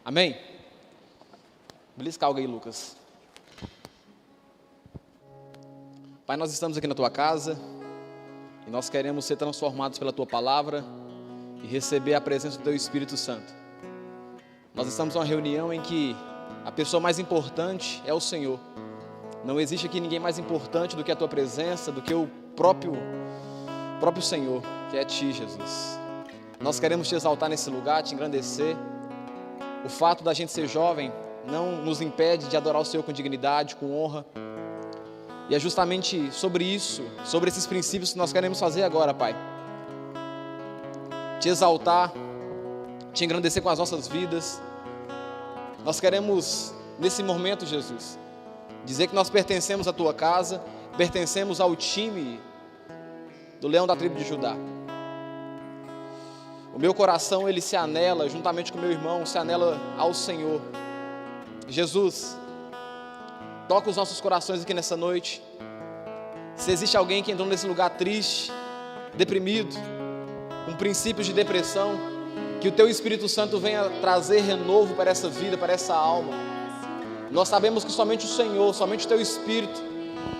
Amém? Belisca algo aí, Lucas. Pai, nós estamos aqui na Tua casa e nós queremos ser transformados pela Tua palavra e receber a presença do Teu Espírito Santo. Nós estamos numa reunião em que a pessoa mais importante é o Senhor. Não existe aqui ninguém mais importante do que a Tua presença, do que o próprio Senhor, que é Ti, Jesus. Nós queremos Te exaltar nesse lugar, Te engrandecer. O fato da gente ser jovem não nos impede de adorar o Senhor com dignidade, com honra. E é justamente sobre isso, sobre esses princípios que nós queremos fazer agora, Pai. Te exaltar, Te engrandecer com as nossas vidas. Nós queremos, nesse momento, Jesus, dizer que nós pertencemos à Tua casa, pertencemos ao time do Leão da tribo de Judá. O meu coração, ele se anela, juntamente com o meu irmão, se anela ao Senhor. Jesus, toca os nossos corações aqui nessa noite. Se existe alguém que entrou nesse lugar triste, deprimido, com princípios de depressão, que o Teu Espírito Santo venha trazer renovo para essa vida, para essa alma. Nós sabemos que somente o Senhor, somente o Teu Espírito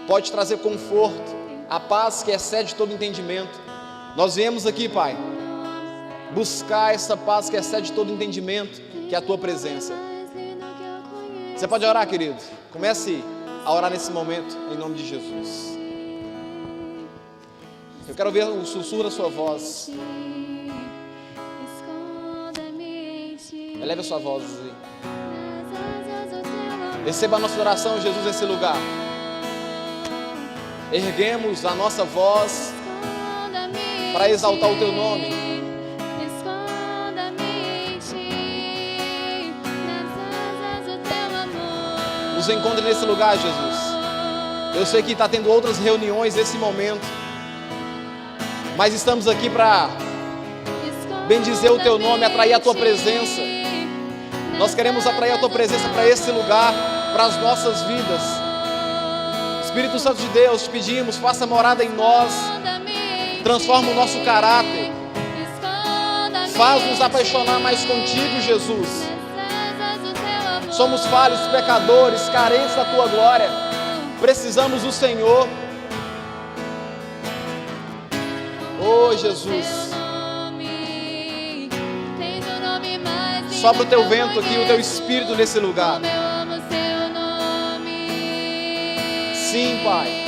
pode trazer conforto, a paz que excede todo entendimento. Nós viemos aqui, Pai, buscar essa paz que excede todo entendimento, que é a Tua presença. Você pode orar, querido? Comece a orar nesse momento, em nome de Jesus. Eu quero ver o sussurro da sua voz. Eleve a sua voz aí. Receba a nossa oração, Jesus, nesse lugar. Erguemos a nossa voz para exaltar o Teu nome. Nos encontre nesse lugar, Jesus. Eu sei que está tendo outras reuniões nesse momento, mas estamos aqui para bendizer o Teu nome, atrair a Tua presença. Nós queremos atrair a Tua presença para esse lugar, para as nossas vidas. Espírito Santo de Deus, te pedimos, faça morada em nós, transforma o nosso caráter, faz-nos apaixonar mais contigo, Jesus. Somos falhos, pecadores, carentes da Tua glória. Precisamos do Senhor. Oh, Jesus. Sopra o Teu vento aqui, o Teu Espírito nesse lugar. Sim, Pai.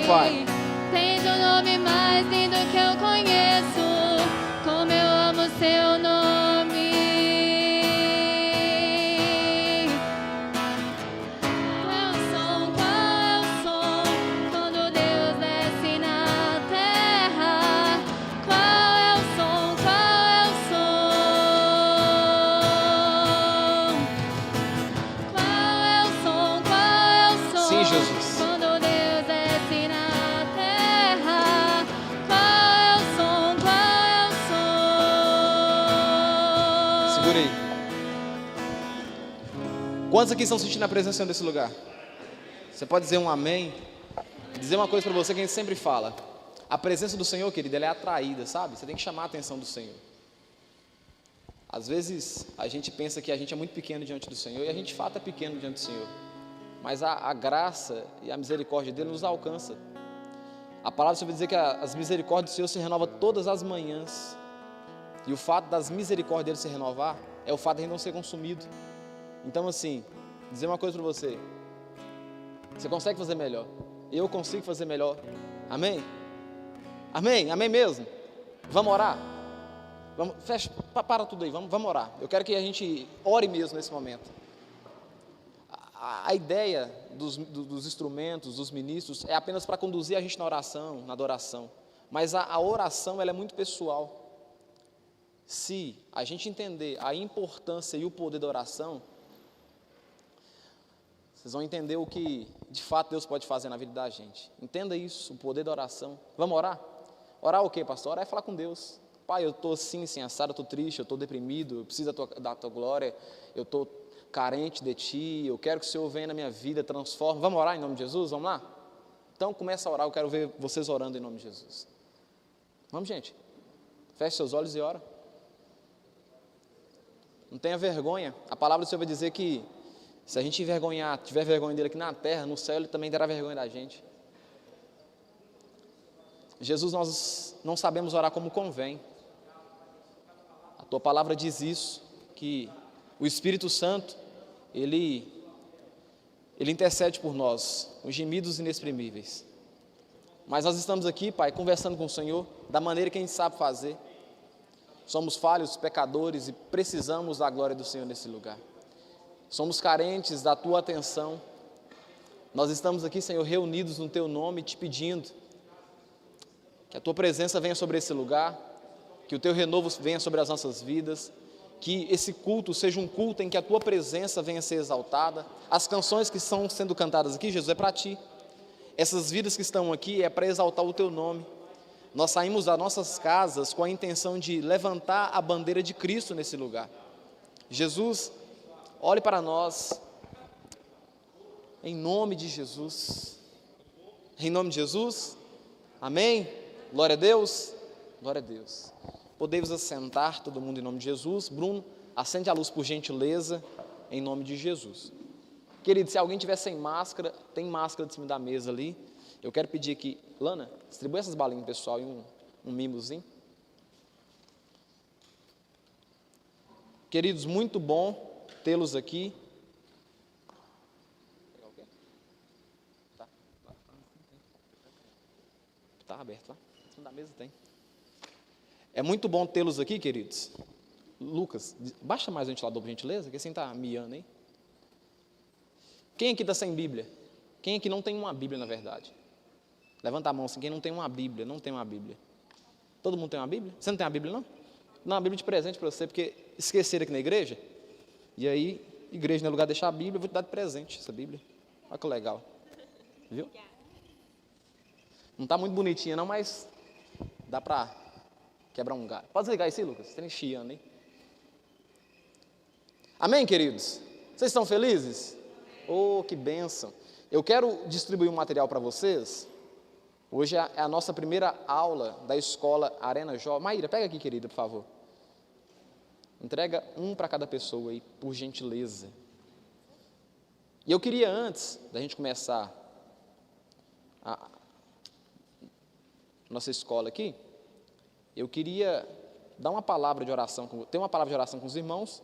Pai. Tens o nome mais lindo que eu conheço, como eu amo Seu nome. Qual é o som quando Deus desce na terra? Qual é o som, qual é o som? Qual é o som, qual é o som? Sim, Jesus. Quantos aqui estão sentindo a presença desse lugar? Você pode dizer um amém? Dizer uma coisa para você que a gente sempre fala. A presença do Senhor, querido, ela é atraída, sabe? Você tem que chamar a atenção do Senhor. Às vezes a gente pensa que a gente é muito pequeno diante do Senhor, e a gente de fato é pequeno diante do Senhor. Mas a graça e a misericórdia dele nos alcança. A palavra vai dizer que as misericórdias do Senhor se renovam todas as manhãs. E o fato das misericórdias dele se renovar é o fato de a gente não ser consumido. Então, assim, dizer uma coisa para você. Você consegue fazer melhor. Eu consigo fazer melhor. Amém? Amém? Amém mesmo? Vamos orar? Vamos, fecha, para tudo aí, vamos orar. Eu quero que a gente ore mesmo nesse momento. A ideia dos instrumentos, dos ministros, é apenas para conduzir a gente na oração, na adoração. Mas a oração, ela é muito pessoal. Se a gente entender a importância e o poder da oração, vocês vão entender o que de fato Deus pode fazer na vida da gente. Entenda isso, o poder da oração. Vamos orar? Orar o quê, pastor? Orar é falar com Deus. Pai, eu estou assim, sem assado, eu estou triste, eu estou deprimido, eu preciso da tua glória, eu estou carente de Ti, eu quero que o Senhor venha na minha vida, transforme. Vamos orar em nome de Jesus? Vamos lá? Então começa a orar, eu quero ver vocês orando em nome de Jesus. Vamos, gente. Feche seus olhos e ora. Não tenha vergonha. A palavra do Senhor vai dizer que se a gente tiver vergonha dele aqui na terra, no céu ele também terá vergonha da gente. Jesus, nós não sabemos orar como convém. A tua palavra diz isso, que o Espírito Santo, ele intercede por nós, os gemidos inexprimíveis. Mas nós estamos aqui, Pai, conversando com o Senhor da maneira que a gente sabe fazer. Somos falhos, pecadores e precisamos da glória do Senhor nesse lugar. Somos carentes da Tua atenção. Nós estamos aqui, Senhor, reunidos no Teu nome, te pedindo que a Tua presença venha sobre esse lugar, que o Teu renovo venha sobre as nossas vidas, que esse culto seja um culto em que a Tua presença venha a ser exaltada. As canções que estão sendo cantadas aqui, Jesus, é para Ti. Essas vidas que estão aqui é para exaltar o Teu nome. Nós saímos das nossas casas com a intenção de levantar a bandeira de Cristo nesse lugar. Jesus, olhe para nós, em nome de Jesus. Em nome de Jesus, amém? Glória a Deus, glória a Deus. Podemos assentar, todo mundo em nome de Jesus. Bruno, acende a luz por gentileza, em nome de Jesus. Querido, se alguém tiver sem máscara, tem máscara de cima da mesa ali. Eu quero pedir aqui, Lana, distribui essas balinhas, pessoal, e um mimozinho. Queridos, muito bom tê-los aqui. Tá aberto lá, em cima da mesa tem. É muito bom tê-los aqui, queridos. Lucas, baixa mais o ventilador, por gentileza, que assim está miando, hein? Quem aqui está sem Bíblia? Quem aqui não tem uma Bíblia, na verdade? Levanta a mão assim, quem não tem uma Bíblia, não tem uma Bíblia. Todo mundo tem uma Bíblia? Você não tem uma Bíblia, não? Não, uma Bíblia de presente para você, porque esqueceram aqui na igreja. E aí, igreja não é lugar de deixar a Bíblia, eu vou te dar de presente essa Bíblia. Olha que legal. Viu? Não está muito bonitinha não, mas dá para quebrar um galho. Pode desligar isso aí, Lucas? Você está chiando, hein? Amém, queridos? Vocês estão felizes? Oh, que bênção. Eu quero distribuir um material para vocês. Hoje é a nossa primeira aula da escola Arena Jovem. Maíra, pega aqui, querida, por favor. Entrega um para cada pessoa aí, por gentileza. E eu queria, antes da gente começar a nossa escola aqui, eu queria dar uma palavra de oração, ter uma palavra de oração com os irmãos,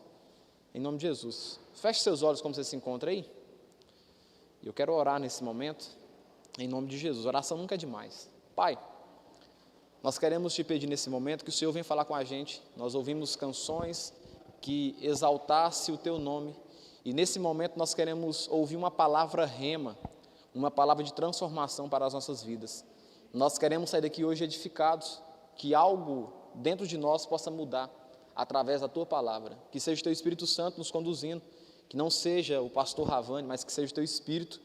em nome de Jesus. Feche seus olhos como você se encontra aí. Eu quero orar nesse momento. Em nome de Jesus, oração nunca é demais. Pai, nós queremos te pedir nesse momento que o Senhor venha falar com a gente. Nós ouvimos canções que exaltasse o teu nome. E nesse momento nós queremos ouvir uma palavra rema, uma palavra de transformação para as nossas vidas. Nós queremos sair daqui hoje edificados, que algo dentro de nós possa mudar através da tua palavra. Que seja o teu Espírito Santo nos conduzindo, que não seja o pastor Ravani, mas que seja o teu Espírito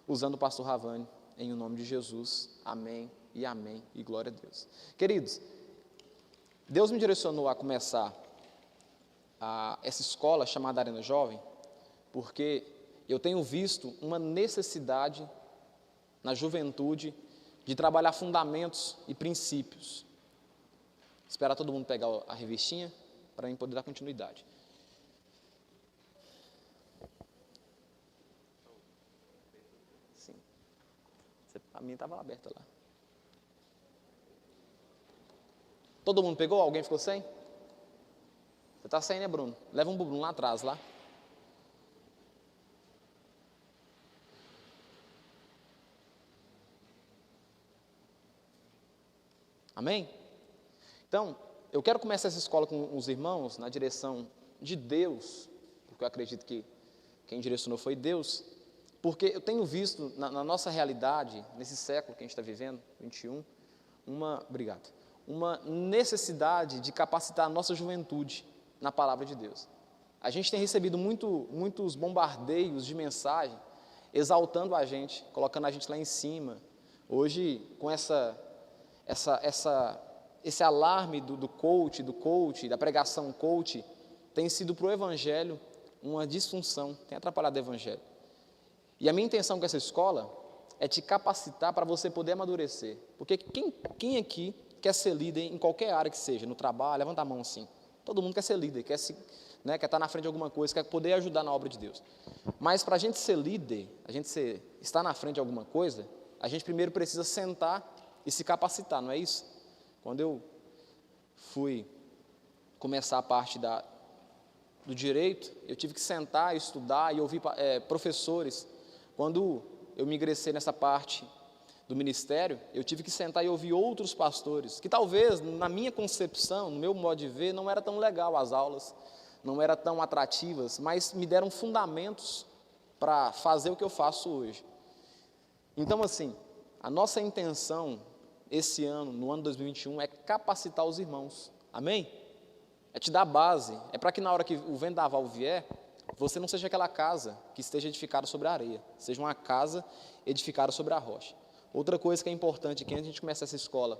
usando o pastor Ravani. Em o nome de Jesus, amém e amém, e glória a Deus. Queridos, Deus me direcionou a começar essa escola chamada Arena Jovem, porque eu tenho visto uma necessidade na juventude de trabalhar fundamentos e princípios. Esperar todo mundo pegar a revistinha para mim poder dar continuidade. A minha estava aberta lá. Todo mundo pegou? Alguém ficou sem? Você está sem, né, Bruno? Leva um Bruno lá atrás, lá. Amém? Então, eu quero começar essa escola com os irmãos na direção de Deus, porque eu acredito que quem direcionou foi Deus. Porque eu tenho visto na nossa realidade, nesse século que a gente está vivendo, 21, uma necessidade de capacitar a nossa juventude na palavra de Deus. A gente tem recebido muitos bombardeios de mensagem, exaltando a gente, colocando a gente lá em cima. Hoje, com esse alarme do coach, da pregação coach, tem sido para o evangelho uma disfunção, tem atrapalhado o evangelho. E a minha intenção com essa escola é te capacitar para você poder amadurecer. Porque quem aqui quer ser líder em qualquer área que seja, no trabalho, levanta a mão assim. Todo mundo quer ser líder, quer estar na frente de alguma coisa, quer poder ajudar na obra de Deus. Mas para a gente ser líder, estar na frente de alguma coisa, a gente primeiro precisa sentar e se capacitar, não é isso? Quando eu fui começar a parte do direito, eu tive que sentar, estudar e ouvir professores. Quando eu me ingressei nessa parte do ministério, eu tive que sentar e ouvir outros pastores, que talvez, na minha concepção, no meu modo de ver, não era tão legal as aulas, não eram tão atrativas, mas me deram fundamentos para fazer o que eu faço hoje. Então, assim, a nossa intenção esse ano, no ano 2021, é capacitar os irmãos, amém? É te dar base, é para que na hora que o vendaval vier, você não seja aquela casa que esteja edificada sobre a areia, seja uma casa edificada sobre a rocha. Outra coisa que é importante aqui, antes de a gente começar essa escola,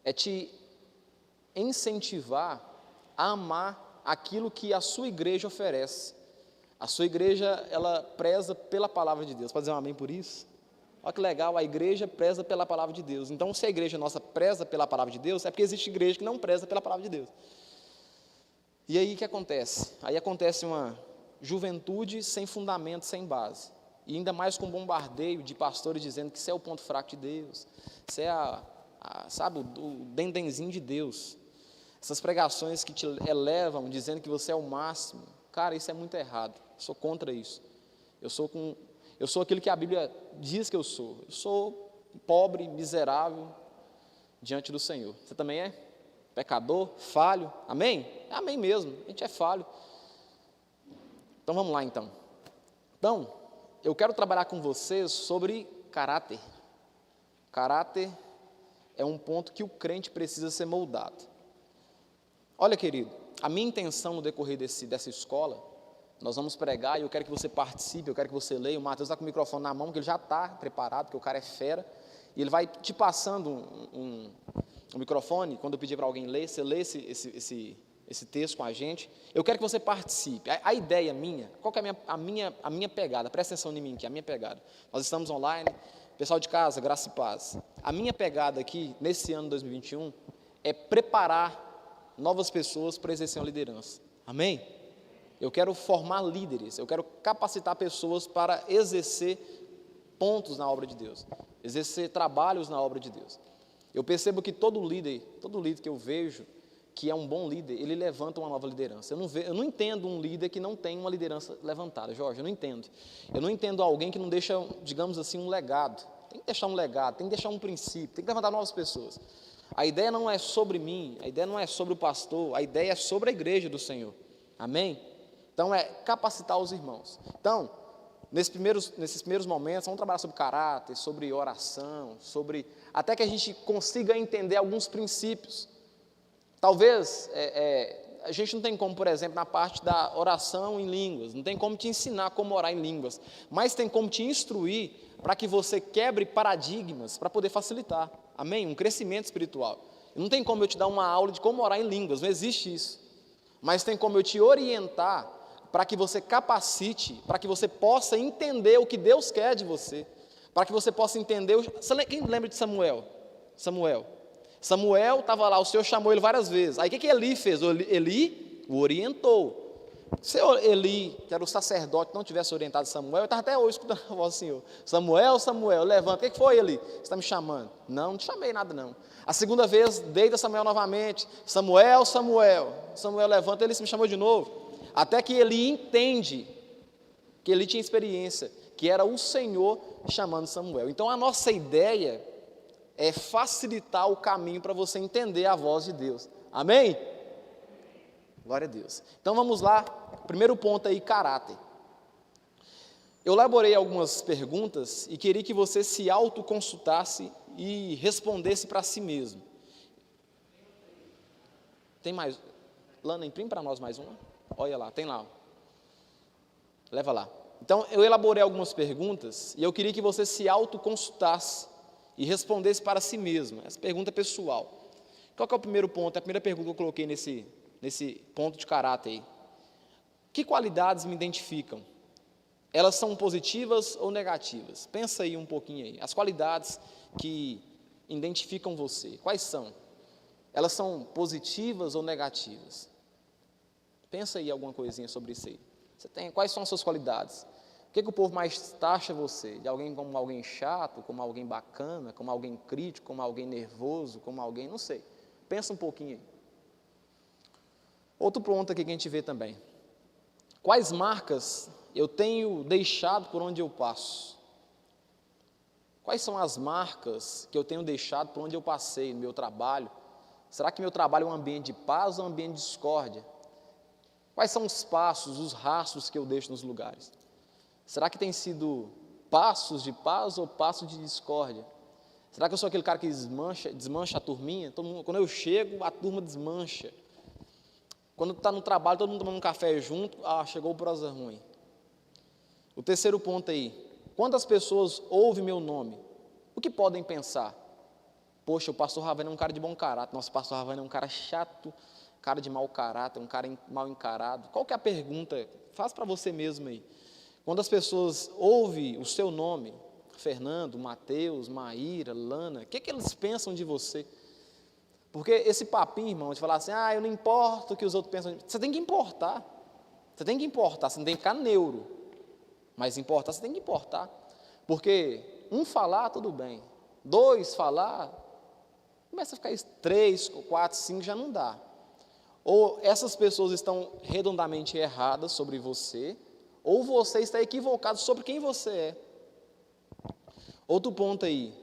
é te incentivar a amar aquilo que a sua igreja oferece. A sua igreja, ela preza pela palavra de Deus. Pode dizer um amém por isso? Olha que legal, a igreja preza pela palavra de Deus. Então, se a igreja nossa preza pela palavra de Deus, é porque existe igreja que não preza pela palavra de Deus. E aí o que acontece? Aí acontece uma juventude sem fundamento, sem base. E ainda mais com bombardeio de pastores dizendo que isso é o ponto fraco de Deus, isso é sabe, o dendenzinho de Deus. Essas pregações que te elevam, dizendo que você é o máximo. Cara, isso é muito errado. Eu sou contra isso. Eu sou aquilo que a Bíblia diz que eu sou. Eu sou pobre, miserável diante do Senhor. Você também é? Pecador, falho, amém? É amém mesmo, a gente é falho. Então vamos lá então. Então, eu quero trabalhar com vocês sobre caráter. Caráter é um ponto que o crente precisa ser moldado. Olha, querido, a minha intenção no decorrer dessa escola, nós vamos pregar e eu quero que você participe, eu quero que você leia. O Mateus está com o microfone na mão, que ele já está preparado, porque o cara é fera, e ele vai te passando um microfone. Quando eu pedir para alguém ler, você lê esse texto com a gente. Eu quero que você participe. A ideia minha, qual que é a minha pegada? Presta atenção em mim aqui, a minha pegada. Nós estamos online, pessoal de casa, graça e paz. A minha pegada aqui, nesse ano 2021, é preparar novas pessoas para exercer uma liderança. Amém? Eu quero formar líderes, eu quero capacitar pessoas para exercer pontos na obra de Deus, exercer trabalhos na obra de Deus. Eu percebo que todo líder que eu vejo, que é um bom líder, ele levanta uma nova liderança. Eu não entendo um líder que não tem uma liderança levantada, Jorge, eu não entendo. Eu não entendo alguém que não deixa, digamos assim, um legado. Tem que deixar um legado, tem que deixar um princípio, tem que levantar novas pessoas. A ideia não é sobre mim, a ideia não é sobre o pastor, a ideia é sobre a igreja do Senhor. Amém? Então, é capacitar os irmãos. Então, nesses primeiros momentos, vamos trabalhar sobre caráter, sobre oração, até que a gente consiga entender alguns princípios. Talvez, a gente não tem como, por exemplo, na parte da oração em línguas, não tem como te ensinar como orar em línguas, mas tem como te instruir para que você quebre paradigmas, para poder facilitar, amém? Um crescimento espiritual. Não tem como eu te dar uma aula de como orar em línguas, não existe isso, mas tem como eu te orientar para que você capacite, para que você possa entender o que Deus quer de você, para que você possa entender. Quem lembra de Samuel? Samuel estava lá, o Senhor chamou ele várias vezes. Aí o que Eli fez? Ele o orientou. Se Eli, que era o sacerdote, não tivesse orientado Samuel, eu estava até hoje escutando a voz do Senhor. Samuel, levanta. O que foi, Eli? Você está me chamando? Não te chamei nada não. A segunda vez, deita Samuel novamente. Samuel, levanta. Ele me chamou de novo. Até que Eli entende, que ele tinha experiência, que era o Senhor chamando Samuel. Então a nossa ideia é facilitar o caminho para você entender a voz de Deus. Amém? Glória a Deus. Então vamos lá, primeiro ponto aí, caráter. Eu elaborei algumas perguntas e queria que você se autoconsultasse e respondesse para si mesmo. Tem mais? Lana, imprime para nós mais uma. Olha lá, tem lá. Leva lá. Então, eu elaborei algumas perguntas e eu queria que você se autoconsultasse e respondesse para si mesmo. Essa pergunta é pessoal. Qual que é o primeiro ponto? É a primeira pergunta que eu coloquei nesse ponto de caráter aí. Que qualidades me identificam? Elas são positivas ou negativas? Pensa aí um pouquinho aí. As qualidades que identificam você, quais são? Elas são positivas ou negativas? Pensa aí alguma coisinha sobre isso aí. Quais são as suas qualidades? O que o povo mais taxa você? De alguém como alguém chato, como alguém bacana, como alguém crítico, como alguém nervoso, como alguém, não sei. Pensa um pouquinho aí. Outro ponto aqui que a gente vê também. Quais marcas eu tenho deixado por onde eu passo? Quais são as marcas que eu tenho deixado por onde eu passei, no meu trabalho? Será que meu trabalho é um ambiente de paz ou um ambiente de discórdia? Quais são os passos, os rastros que eu deixo nos lugares? Será que tem sido passos de paz ou passos de discórdia? Será que eu sou aquele cara que desmancha a turminha? Quando eu chego, a turma desmancha. Quando está no trabalho, todo mundo tomando um café junto, chegou o prosa ruim. O terceiro ponto aí, quantas pessoas ouvem meu nome? O que podem pensar? Poxa, o pastor Ravana é um cara de bom caráter. Nossa, o pastor Ravana é um cara chato, cara de mau caráter, um cara mal encarado. Qual que é a pergunta? Faz para você mesmo aí. Quando as pessoas ouvem o seu nome, Fernando, Mateus, Maíra, Lana, o que eles pensam de você? Porque esse papinho, irmão, de falar assim, eu não importo o que os outros pensam de mim. Você tem que importar. Você tem que importar, você não tem que ficar neuro. Mas importar, você tem que importar. Porque falar, tudo bem. 2 falar, começa a ficar 3, 4, 5, já não dá. Ou essas pessoas estão redondamente erradas sobre você, ou você está equivocado sobre quem você é. Outro ponto aí.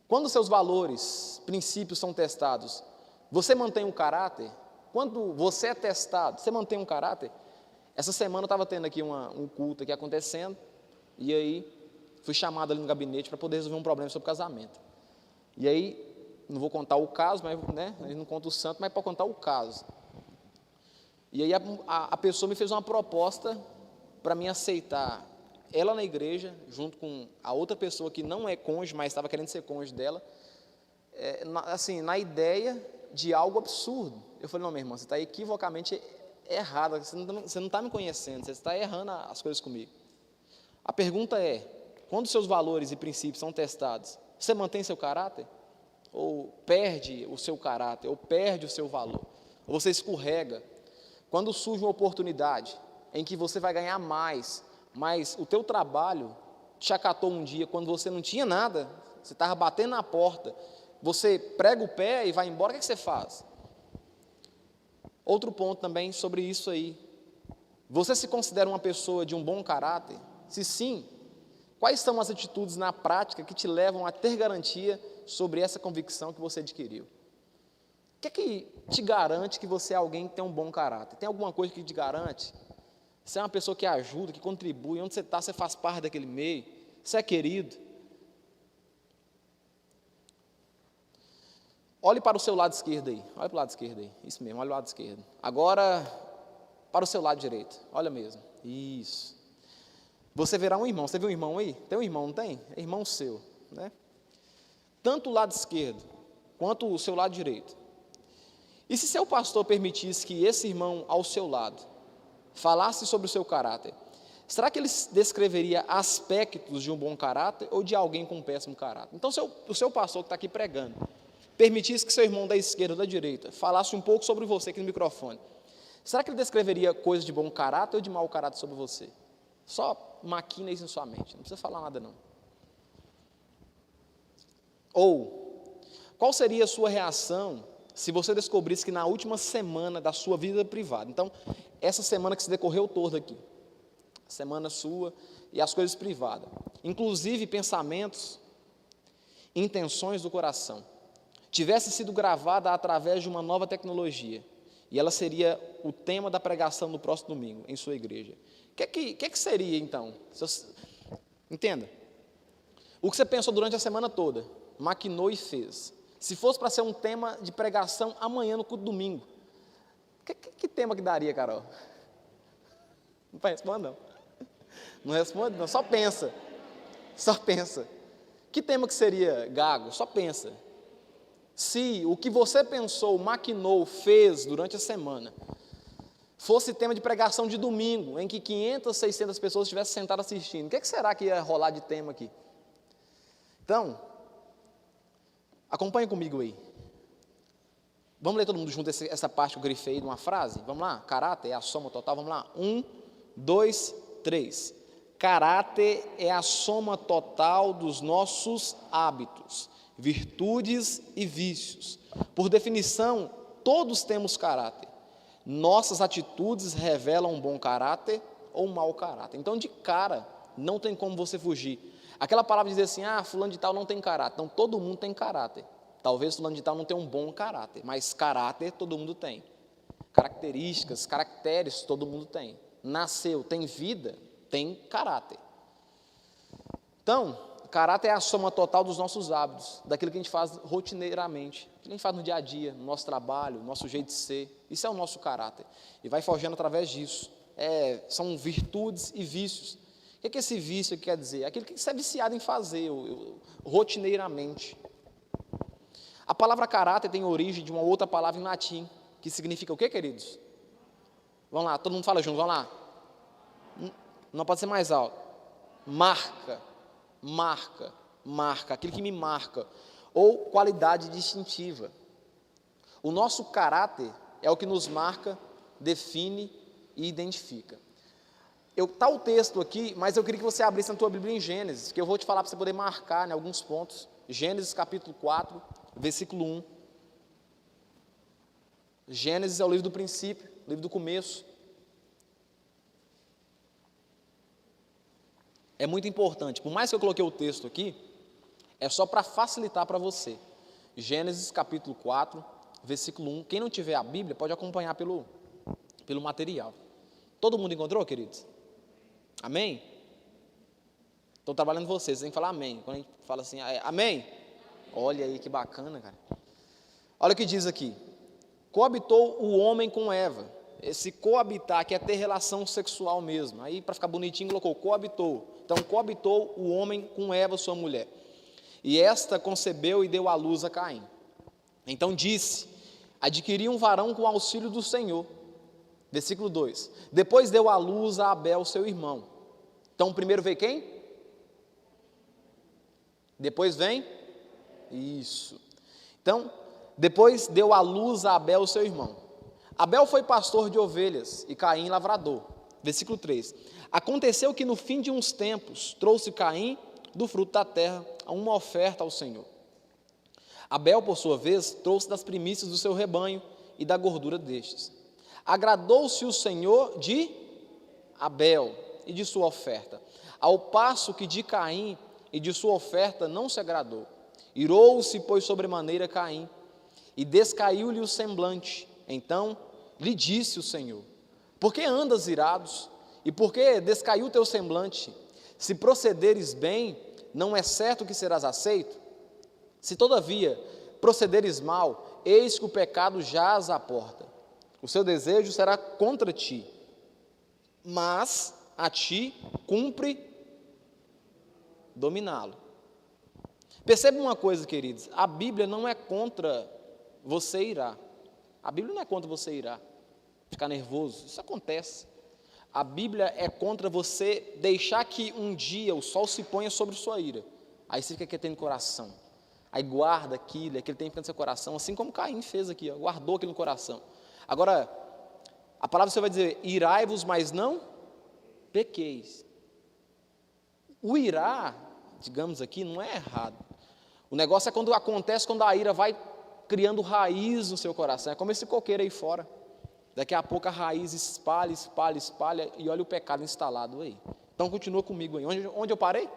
Quando seus valores, princípios são testados, você mantém um caráter? Quando você é testado, você mantém um caráter? Essa semana eu estava tendo aqui um culto aqui acontecendo, e aí fui chamado ali no gabinete para poder resolver um problema sobre casamento. E aí, não vou contar o caso, mas, né, a gente não conta o santo, mas para contar o caso. E aí a pessoa me fez uma proposta para mim aceitar ela na igreja, junto com a outra pessoa que não é cônjuge, mas estava querendo ser cônjuge dela, na ideia de algo absurdo. Eu falei, não, minha irmã, você está equivocamente errada, você não está me conhecendo, você está errando as coisas comigo. A pergunta é, quando seus valores e princípios são testados, você mantém seu caráter? Ou perde o seu caráter, ou perde o seu valor? Ou você escorrega? Quando surge uma oportunidade em que você vai ganhar mais, mas o teu trabalho te acatou um dia quando você não tinha nada, você estava batendo na porta, você prega o pé e vai embora, o que você faz? Outro ponto também sobre isso aí. Você se considera uma pessoa de um bom caráter? Se sim, quais são as atitudes na prática que te levam a ter garantia sobre essa convicção que você adquiriu? O que é que te garante que você é alguém que tem um bom caráter? Tem alguma coisa que te garante? Você é uma pessoa que ajuda, que contribui, onde você está, você faz parte daquele meio, você é querido. Olhe para o seu lado esquerdo aí, olha para o lado esquerdo aí, isso mesmo, olha para o lado esquerdo. Agora, para o seu lado direito, olha mesmo, isso. Você verá um irmão, você viu um irmão aí? Tem um irmão, não tem? É irmão seu, né? Tanto o lado esquerdo, quanto o seu lado direito. E se seu pastor permitisse que esse irmão ao seu lado falasse sobre o seu caráter, será que ele descreveria aspectos de um bom caráter ou de alguém com um péssimo caráter? Então, o seu pastor que está aqui pregando, permitisse que seu irmão da esquerda ou da direita falasse um pouco sobre você aqui no microfone, será que ele descreveria coisas de bom caráter ou de mau caráter sobre você? Só maquina isso em sua mente, não precisa falar nada não. Ou, qual seria a sua reação se você descobrisse que na última semana da sua vida privada, então, essa semana que se decorreu toda aqui, semana sua e as coisas privadas, inclusive pensamentos, intenções do coração, tivesse sido gravada através de uma nova tecnologia, e ela seria o tema da pregação no próximo domingo, em sua igreja. O que seria, então? Entenda. O que você pensou durante a semana toda, maquinou e fez. Se fosse para ser um tema de pregação amanhã no culto domingo, que tema que daria, Carol? Não responde, não. Não responde, não. Só pensa. Só pensa. Que tema que seria, Gago? Só pensa. Se o que você pensou, maquinou, fez durante a semana, fosse tema de pregação de domingo, em que 500, 600 pessoas estivessem sentadas assistindo, o que será que ia rolar de tema aqui? Então, acompanhe comigo aí. Vamos ler todo mundo junto essa parte que eu grifei de uma frase? Vamos lá? Caráter é a soma total. Vamos lá? 1, 2, 3. Caráter é a soma total dos nossos hábitos, virtudes e vícios. Por definição, todos temos caráter. Nossas atitudes revelam um bom caráter ou um mau caráter. Então, de cara, não tem como você fugir. Aquela palavra de dizer assim, fulano de tal não tem caráter. Então, todo mundo tem caráter. Talvez fulano de tal não tenha um bom caráter, mas caráter todo mundo tem. Características, caracteres todo mundo tem. Nasceu, tem vida, tem caráter. Então, caráter é a soma total dos nossos hábitos, daquilo que a gente faz rotineiramente, que a gente faz no dia a dia, no nosso trabalho, no nosso jeito de ser. Isso é o nosso caráter. E vai forjando através disso. São virtudes e vícios. O que esse vício quer dizer? Aquilo que você é viciado em fazer, rotineiramente. A palavra caráter tem origem de uma outra palavra em latim, que significa o quê, queridos? Vamos lá, todo mundo fala junto, vamos lá. Não pode ser mais alto. Marca, aquilo que me marca, ou qualidade distintiva. O nosso caráter é o que nos marca, define e identifica. Está o texto aqui, mas eu queria que você abrisse na tua Bíblia em Gênesis, que eu vou te falar para você poder marcar, né, alguns pontos. Gênesis capítulo 4, versículo 1. Gênesis é o livro do princípio, o livro do começo. É muito importante, por mais que eu coloquei o texto aqui, é só para facilitar para você. Gênesis capítulo 4, versículo 1. Quem não tiver a Bíblia pode acompanhar pelo material. Todo mundo encontrou, queridos? Amém? Estou trabalhando vocês, tem que falar amém. Quando a gente fala assim, amém? Olha aí que bacana, cara. Olha o que diz aqui. Coabitou o homem com Eva. Esse coabitar aqui é ter relação sexual mesmo. Aí, para ficar bonitinho, colocou coabitou. Então, coabitou o homem com Eva, sua mulher. E esta concebeu e deu à luz a Caim. Então disse, adquiri um varão com auxílio do Senhor. Versículo 2. Depois deu à luz a Abel, seu irmão. Então, primeiro veio quem? Depois vem? Isso. Então, depois deu à luz a Abel, seu irmão. Abel foi pastor de ovelhas e Caim lavrador. Versículo 3. Aconteceu que no fim de uns tempos trouxe Caim do fruto da terra uma oferta ao Senhor. Abel, por sua vez, trouxe das primícias do seu rebanho e da gordura destes. Agradou-se o Senhor de Abel e de sua oferta, ao passo que de Caim e de sua oferta não se agradou. Irou-se, pois, sobremaneira Caim, e descaiu-lhe o semblante. Então lhe disse o Senhor, por que andas irados? E por que descaiu teu semblante? Se procederes bem, não é certo que serás aceito? Se todavia procederes mal, eis que o pecado jaz à porta. O seu desejo será contra ti, mas a ti cumpre dominá-lo. Perceba uma coisa, queridos, a Bíblia não é contra você irar. A Bíblia não é contra você irar, ficar nervoso, isso acontece. A Bíblia é contra você deixar que um dia o sol se ponha sobre sua ira. Aí você fica quieto no coração. Aí guarda aquilo tem no seu coração, assim como Caim fez aqui, guardou aquilo no coração. Agora, a palavra você vai dizer, irai-vos, mas não pequeis. O irar, digamos aqui, não é errado. O negócio é quando acontece, quando a ira vai criando raiz no seu coração. É como esse coqueiro aí fora. Daqui a pouco a raiz espalha, e olha o pecado instalado aí. Então continua comigo aí. Onde eu parei?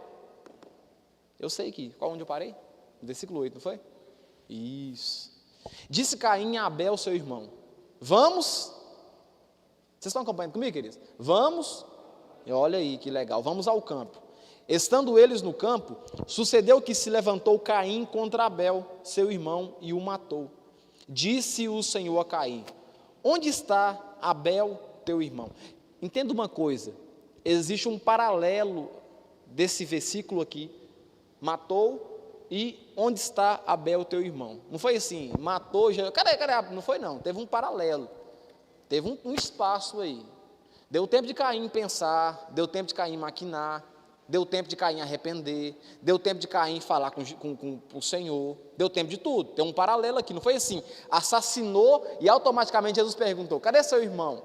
Eu sei aqui. Onde eu parei? No versículo 8, não foi? Isso. Disse Caim a Abel, seu irmão, vamos, vocês estão acompanhando comigo, queridos? Vamos, e olha aí que legal, vamos ao campo. Estando eles no campo, sucedeu que se levantou Caim contra Abel, seu irmão, e o matou. Disse o Senhor a Caim, onde está Abel, teu irmão? Entenda uma coisa, existe um paralelo desse versículo aqui, matou e onde está Abel, teu irmão? Não foi assim, matou, já, cadê? Não foi não, teve um paralelo, teve um espaço aí. Deu tempo de Caim pensar, deu tempo de Caim maquinar, deu tempo de Caim arrepender, deu tempo de Caim falar com o Senhor, deu tempo de tudo. Tem um paralelo aqui, não foi assim, assassinou e automaticamente Jesus perguntou, cadê seu irmão?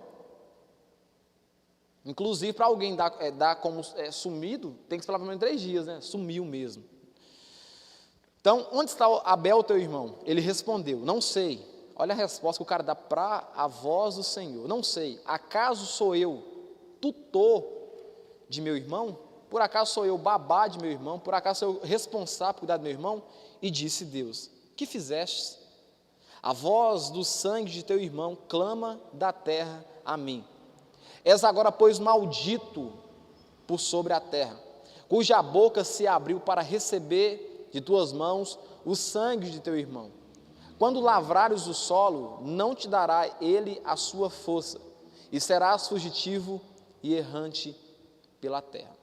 Inclusive, para alguém dar como sumido, tem que esperar pelo menos 3 dias, né? Sumiu mesmo. Então, onde está Abel, teu irmão? Ele respondeu, não sei. Olha a resposta que o cara dá para a voz do Senhor. Não sei, acaso sou eu tutor de meu irmão? Por acaso sou eu babá de meu irmão? Por acaso sou eu responsável por cuidar do meu irmão? E disse Deus, que fizeste? A voz do sangue de teu irmão clama da terra a mim. És agora, pois, maldito por sobre a terra, cuja boca se abriu para receber de tuas mãos o sangue de teu irmão. Quando lavrares o solo, não te dará ele a sua força, e serás fugitivo e errante pela terra.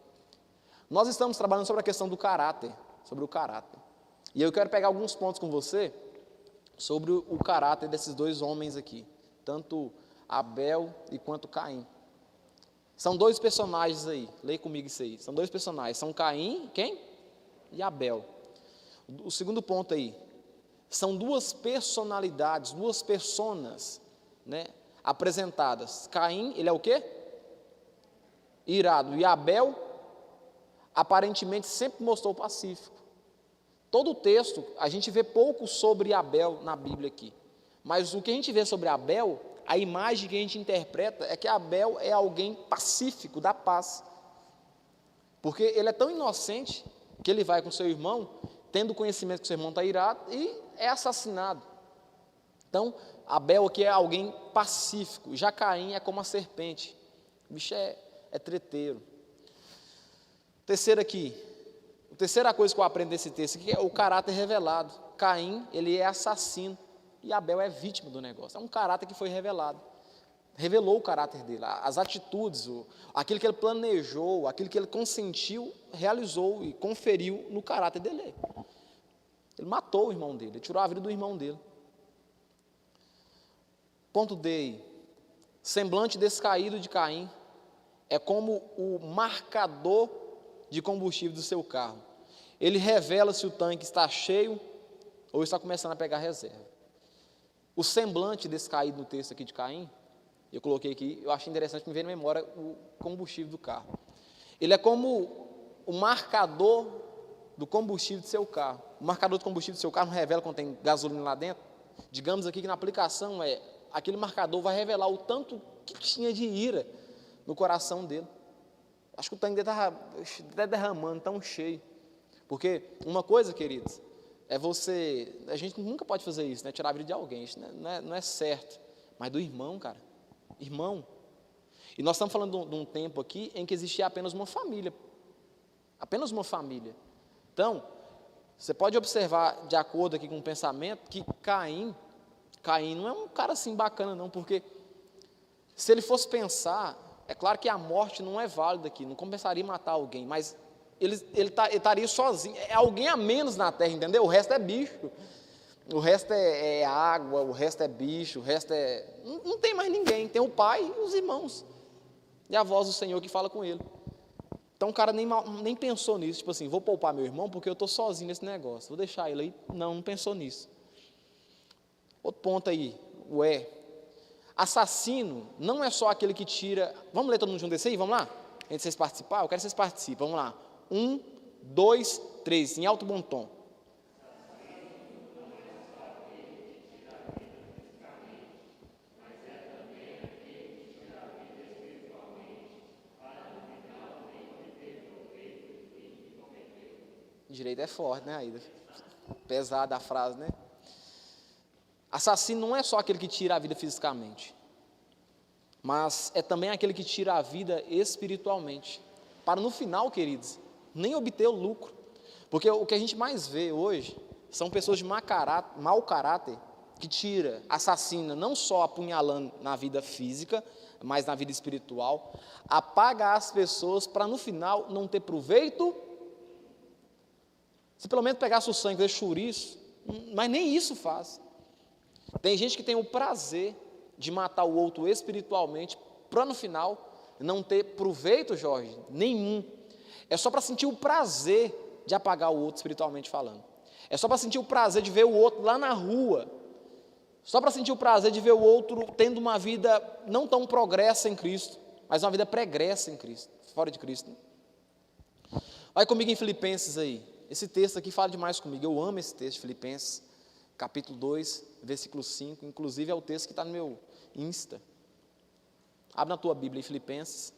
Nós estamos trabalhando sobre a questão do caráter, sobre o caráter. E eu quero pegar alguns pontos com você sobre o caráter desses 2 homens aqui, tanto Abel e quanto Caim. São 2 personagens aí, leia comigo isso aí. São 2 personagens, são Caim, quem? E Abel. O segundo ponto aí, são 2 personalidades, 2 personas, né, apresentadas. Caim, ele é o quê? Irado. E Abel, aparentemente, sempre mostrou pacífico. Todo o texto, a gente vê pouco sobre Abel na Bíblia aqui. Mas o que a gente vê sobre Abel, a imagem que a gente interpreta é que Abel é alguém pacífico, da paz. Porque ele é tão inocente que ele vai com seu irmão, tendo conhecimento que seu irmão está irado, e é assassinado. Então, Abel aqui é alguém pacífico, já Caim é como a serpente, o bicho é treteiro. Terceira aqui, a terceira coisa que eu aprendo desse texto aqui é o caráter revelado. Caim, ele é assassino, e Abel é vítima do negócio, é um caráter que foi revelado. Revelou o caráter dele, as atitudes, aquilo que ele planejou, aquilo que ele consentiu, realizou e conferiu no caráter dele. Ele matou o irmão dele, ele tirou a vida do irmão dele. Ponto D, semblante descaído de Caim é como o marcador de combustível do seu carro. Ele revela se o tanque está cheio ou está começando a pegar reserva. O semblante descaído no texto aqui de Caim, eu coloquei aqui, eu achei interessante me ver na memória o combustível do carro. Ele é como o marcador do combustível do seu carro. O marcador do combustível do seu carro não revela quando tem gasolina lá dentro. Digamos aqui que na aplicação aquele marcador vai revelar o tanto que tinha de ira no coração dele. Acho que o tanque dele estava até derramando, tão cheio. Porque uma coisa, queridos, a gente nunca pode fazer isso, né? Tirar a vida de alguém, isso não é certo. Mas do irmão, cara, irmão. E nós estamos falando de um tempo aqui em que existia apenas uma família. Apenas uma família. Então, você pode observar, de acordo aqui com o pensamento, que Caim não é um cara assim bacana não, porque se ele fosse pensar, é claro que a morte não é válida aqui, não compensaria matar alguém, mas ele estaria sozinho, é alguém a menos na terra, entendeu? O resto é bicho, o resto é água, o resto é bicho, o resto não tem mais ninguém, tem o pai e os irmãos, e a voz do Senhor que fala com ele. Então o cara nem pensou nisso, tipo assim, vou poupar meu irmão porque eu estou sozinho nesse negócio, vou deixar ele aí. Não pensou nisso. Outro ponto aí, assassino não é só aquele que tira. Vamos ler todo mundo junto desse aí? Vamos lá? Antes de vocês participarem, eu quero que vocês participem. Vamos lá. 1, 2, 3, em alto bom tom. Direito é forte, né, Aida? Pesada a frase, né? Assassino não é só aquele que tira a vida fisicamente, mas é também aquele que tira a vida espiritualmente, para no final, queridos, nem obter o lucro, porque o que a gente mais vê hoje são pessoas de mau caráter, que assassina não só apunhalando na vida física, mas na vida espiritual, apaga as pessoas para no final não ter proveito Se pelo menos pegasse o sangue e fizesse chouriço, mas nem isso faz. Tem gente que tem o prazer de matar o outro espiritualmente, para no final não ter proveito, Jorge, nenhum. É só para sentir o prazer de apagar o outro espiritualmente falando. É só para sentir o prazer de ver o outro lá na rua. Só para sentir o prazer de ver o outro tendo uma vida não tão progressa em Cristo, mas uma vida pregressa em Cristo, fora de Cristo. Vai comigo em Filipenses aí. Esse texto aqui fala demais comigo. Eu amo esse texto, Filipenses, capítulo 2, versículo 5. Inclusive é o texto que está no meu Insta. Abre na tua Bíblia em Filipenses.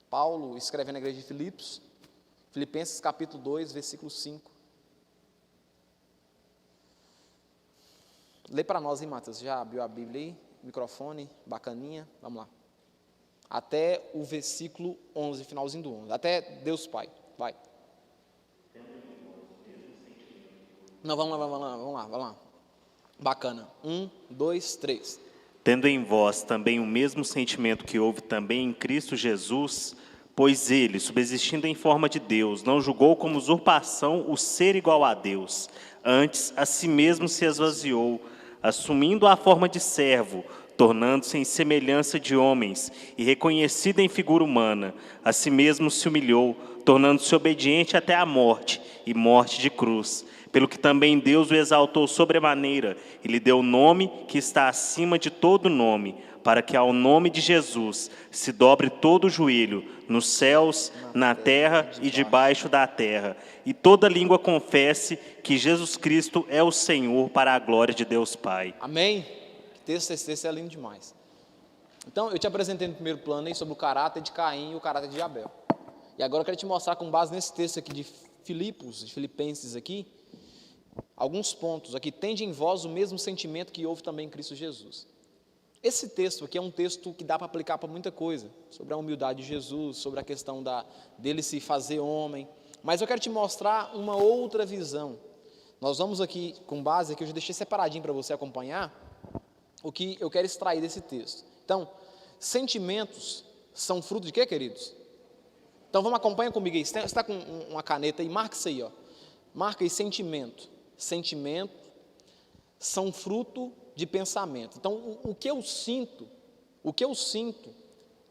Paulo escrevendo na igreja de Filipos. Filipenses capítulo 2, versículo 5. Lê para nós, hein, Matheus? Já abriu a Bíblia aí? Microfone, bacaninha. Vamos lá. Até o versículo 11, finalzinho do 11. Até Deus Pai. Vai. Não, vamos lá. Bacana. 1, 2, 3. Tendo em vós também o mesmo sentimento que houve também em Cristo Jesus, pois ele, subsistindo em forma de Deus, não julgou como usurpação o ser igual a Deus. Antes, a si mesmo se esvaziou, assumindo a forma de servo, tornando-se em semelhança de homens, e reconhecido em figura humana, a si mesmo se humilhou, tornando-se obediente até a morte, e morte de cruz. Pelo que também Deus o exaltou sobremaneira, e lhe deu o nome que está acima de todo nome, para que ao nome de Jesus se dobre todo o joelho, nos céus, na terra e debaixo da terra, e toda língua confesse que Jesus Cristo é o Senhor, para a glória de Deus Pai. Amém? Esse texto é lindo demais. Então, eu te apresentei no primeiro plano aí sobre o caráter de Caim e o caráter de Abel. E agora eu quero te mostrar, com base nesse texto aqui de Filipenses aqui, alguns pontos aqui. Tende em vós o mesmo sentimento que houve também em Cristo Jesus. Esse texto aqui é um texto que dá para aplicar para muita coisa, sobre a humildade de Jesus, sobre a questão dele se fazer homem, mas eu quero te mostrar uma outra visão. Nós vamos aqui, com base aqui, eu já deixei separadinho para você acompanhar, o que eu quero extrair desse texto. Então, sentimentos são fruto de quê, queridos? Então vamos, acompanha comigo aí, você está com uma caneta aí, marca isso aí, ó. Marca aí, sentimento. Sentimento são fruto de pensamento. Então, o que eu sinto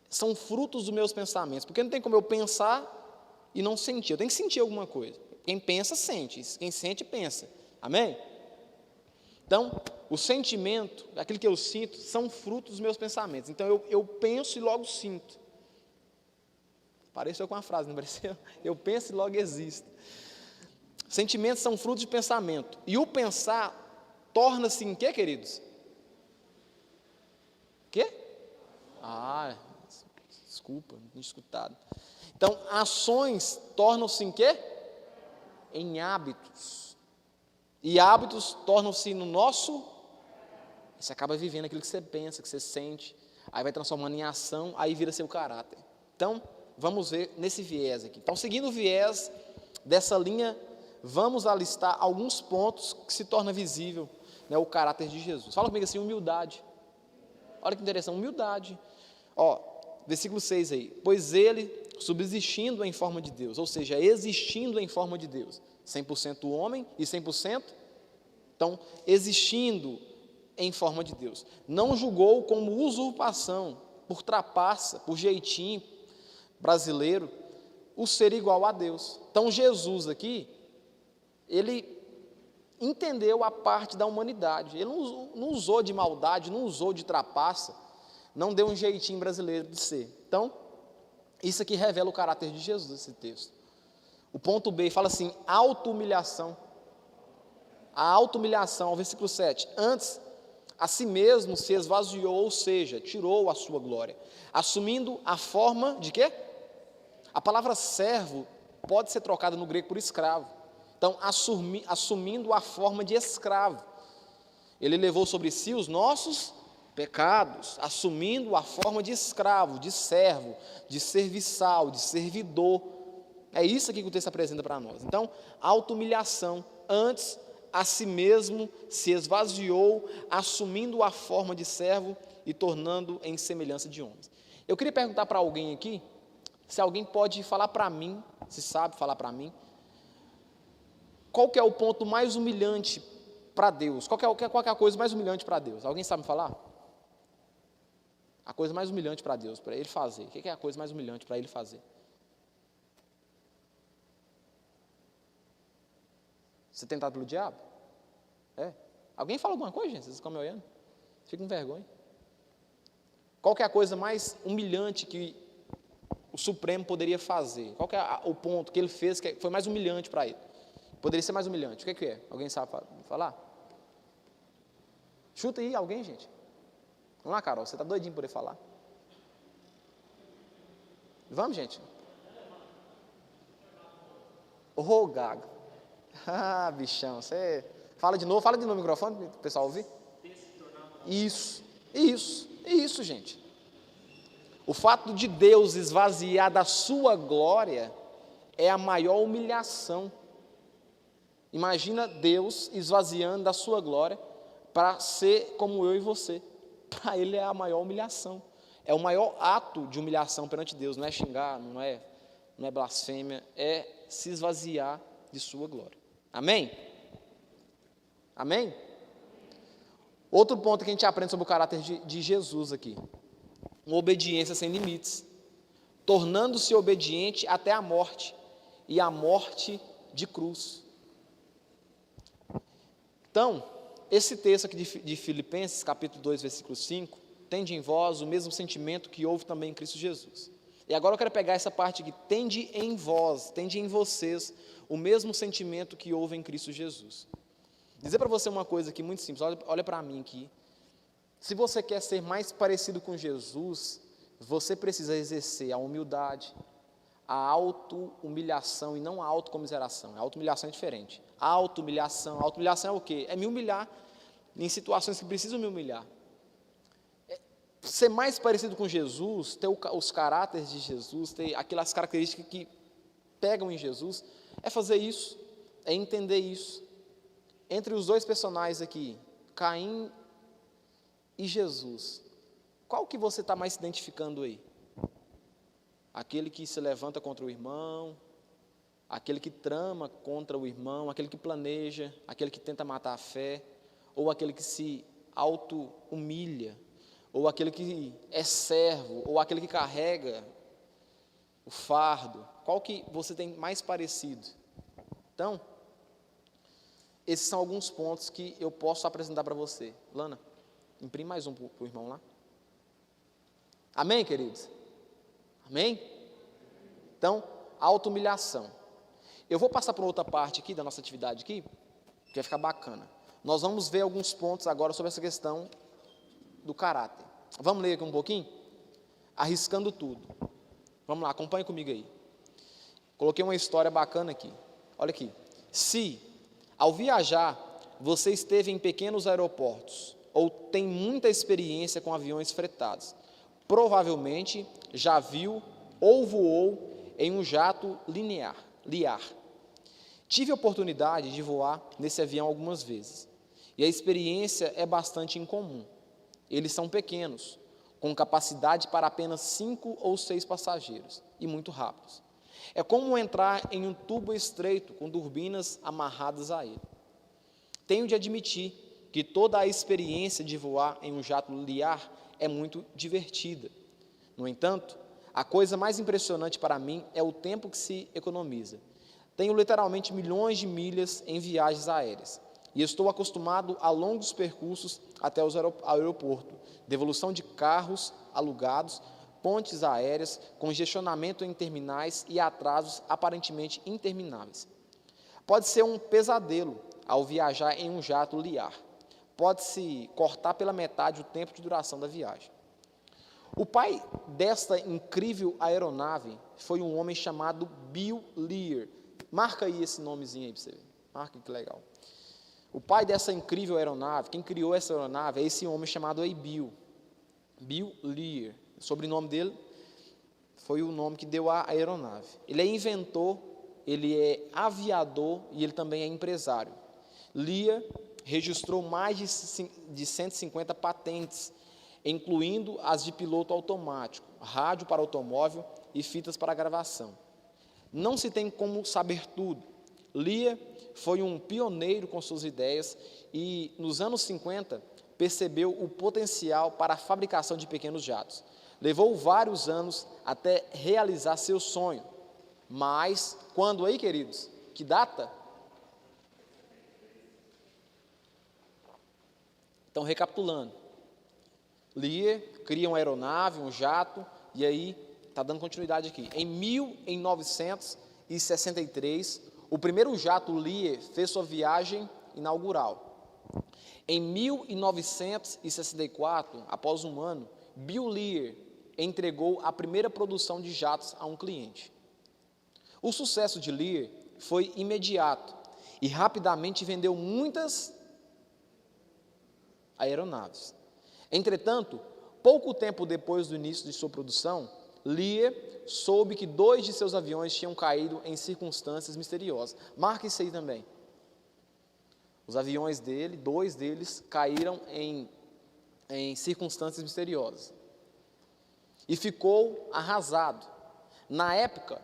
são frutos dos meus pensamentos, porque não tem como eu pensar e não sentir, eu tenho que sentir alguma coisa. Quem pensa, sente, quem sente, pensa, amém? Então, o sentimento, aquilo que eu sinto, são frutos dos meus pensamentos. Então, eu penso e logo sinto. Pareceu com uma frase, não pareceu? Eu penso e logo existo. Sentimentos são frutos de pensamento, e o pensar torna-se em quê, queridos? Quê? Desculpa, não tinha escutado. Então, ações tornam-se em quê? Em hábitos. E hábitos tornam-se no nosso... Você acaba vivendo aquilo que você pensa, que você sente, aí vai transformando em ação, aí vira seu caráter. Então, vamos ver nesse viés aqui. Então, seguindo o viés dessa linha, vamos alistar alguns pontos que se torna visível, né, o caráter de Jesus. Fala comigo assim, humildade. Olha que interessante, humildade. Ó, versículo 6 aí. Pois ele, subsistindo em forma de Deus, ou seja, existindo em forma de Deus, 100% homem e 100%, então, existindo em forma de Deus, não julgou como usurpação, por trapaça, por jeitinho brasileiro, o ser igual a Deus. Então, Jesus aqui, ele entendeu a parte da humanidade, ele não usou de maldade, não usou de trapaça, não deu um jeitinho brasileiro de ser. Então, isso aqui revela o caráter de Jesus, esse texto. O ponto B fala assim, auto-humilhação. A auto-humilhação, versículo 7, antes, a si mesmo se esvaziou, ou seja, tirou a sua glória, assumindo a forma de quê? A palavra servo pode ser trocada no grego por escravo. Então, assumindo a forma de escravo. Ele levou sobre si os nossos pecados, assumindo a forma de escravo, de servo, de serviçal, de servidor. É isso aqui que o texto apresenta para nós. Então, auto-humilhação, antes a si mesmo se esvaziou, assumindo a forma de servo e tornando em semelhança de homens. Eu queria perguntar para alguém aqui, Se alguém pode falar para mim, se sabe falar para mim, qual que é o ponto mais humilhante para Deus? Qual que é a coisa mais humilhante para Deus? Alguém sabe me falar? A coisa mais humilhante para Deus, para Ele fazer. O que é a coisa mais humilhante para Ele fazer? Ser tentado pelo diabo? É. Alguém fala alguma coisa, gente? Vocês ficam me olhando? Fico com vergonha. Qual que é a coisa mais humilhante que o Supremo poderia fazer? Qual que é o ponto que ele fez que foi mais humilhante para ele? Poderia ser mais humilhante. O que é? Alguém sabe falar? Chuta aí alguém, gente. Vamos lá, Carol, você está doidinho por poder falar. Vamos, gente. Ô, Gago. Ah, bichão, você... Fala de novo no microfone, para o pessoal ouvir. Isso, gente. O fato de Deus esvaziar da sua glória é a maior humilhação. Imagina Deus esvaziando da sua glória para ser como eu e você. Para Ele é a maior humilhação. É o maior ato de humilhação perante Deus. Não é xingar, não é blasfêmia, é se esvaziar de sua glória. Amém? Amém? Outro ponto que a gente aprende sobre o caráter de Jesus aqui. Uma obediência sem limites. Tornando-se obediente até a morte. E a morte de cruz. Então, esse texto aqui de Filipenses, capítulo 2, versículo 5, tende em vós o mesmo sentimento que houve também em Cristo Jesus. E agora eu quero pegar essa parte aqui, tende em vós, tende em vocês, o mesmo sentimento que houve em Cristo Jesus. Dizer para você uma coisa aqui muito simples, olha para mim aqui. Se você quer ser mais parecido com Jesus, você precisa exercer a humildade, a auto-humilhação e não a autocomiseração. A auto-humilhação é diferente. A auto-humilhação é o quê? É me humilhar em situações que precisam me humilhar. Ser mais parecido com Jesus, ter os caráteres de Jesus, ter aquelas características que pegam em Jesus, é fazer isso, é entender isso. Entre os dois personagens aqui, Caim e Jesus, qual que você está mais se identificando aí? Aquele que se levanta contra o irmão, aquele que trama contra o irmão, aquele que planeja, aquele que tenta matar a fé, ou aquele que se auto-humilha, ou aquele que é servo, ou aquele que carrega o fardo. Qual que você tem mais parecido? Então, esses são alguns pontos que eu posso apresentar para você. Lana, imprime mais um para o irmão lá. Amém, queridos? Amém? Então, auto-humilhação. Eu vou passar para outra parte aqui da nossa atividade aqui, que vai ficar bacana. Nós vamos ver alguns pontos agora sobre essa questão do caráter. Vamos ler aqui um pouquinho? Arriscando tudo. Vamos lá, acompanhe comigo aí. Coloquei uma história bacana aqui. Olha aqui. Se, ao viajar, você esteve em pequenos aeroportos, ou tem muita experiência com aviões fretados, provavelmente já viu ou voou em um jato linear. Tive a oportunidade de voar nesse avião algumas vezes, e a experiência é bastante incomum. Eles são pequenos, com capacidade para apenas 5 ou 6 passageiros, e muito rápidos. É como entrar em um tubo estreito com turbinas amarradas a ele. Tenho de admitir que toda a experiência de voar em um jato linear é muito divertida. No entanto, a coisa mais impressionante para mim é o tempo que se economiza. Tenho literalmente milhões de milhas em viagens aéreas e estou acostumado a longos percursos até o aeroporto, devolução de carros alugados, pontes aéreas, congestionamento em terminais e atrasos aparentemente intermináveis. Pode ser um pesadelo ao viajar em um jato linear. Pode-se cortar pela metade o tempo de duração da viagem. O pai desta incrível aeronave foi um homem chamado Bill Lear. Marca aí esse nomezinho aí para você ver. Marca, que legal. O pai dessa incrível aeronave, quem criou essa aeronave, é esse homem chamado Bill Lear. O sobrenome dele foi o nome que deu à aeronave. Ele é inventor, ele é aviador e ele também é empresário. Lear registrou mais de 150 patentes, incluindo as de piloto automático, rádio para automóvel, e fitas para gravação. Não se tem como saber tudo. Lear foi um pioneiro com suas ideias e, nos anos 50, percebeu o potencial para a fabricação de pequenos jatos. Levou vários anos até realizar seu sonho. Mas, quando aí, queridos? Que data? Então, recapitulando. Lear cria uma aeronave, um jato, e aí, está dando continuidade aqui. Em 1963, o primeiro jato Lear fez sua viagem inaugural. Em 1964, após um ano, Bill Lear entregou a primeira produção de jatos a um cliente. O sucesso de Lear foi imediato e rapidamente vendeu muitas aeronaves. Entretanto, pouco tempo depois do início de sua produção, Lear soube que 2 de seus aviões tinham caído em circunstâncias misteriosas. Marque isso aí também. Os aviões dele, 2 deles, caíram em circunstâncias misteriosas. E ficou arrasado. Na época,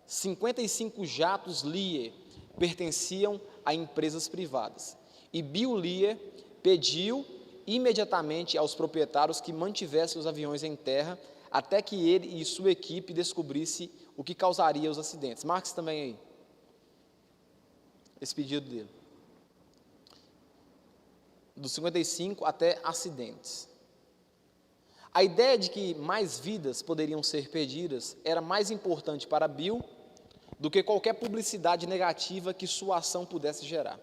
55 jatos Lear pertenciam a empresas privadas. E Bill Lear pediu imediatamente aos proprietários que mantivessem os aviões em terra até que ele e sua equipe descobrissem o que causaria os acidentes. Marque isso também aí. Esse pedido dele. Dos 55 até acidentes. A ideia de que mais vidas poderiam ser perdidas era mais importante para Bill do que qualquer publicidade negativa que sua ação pudesse gerar.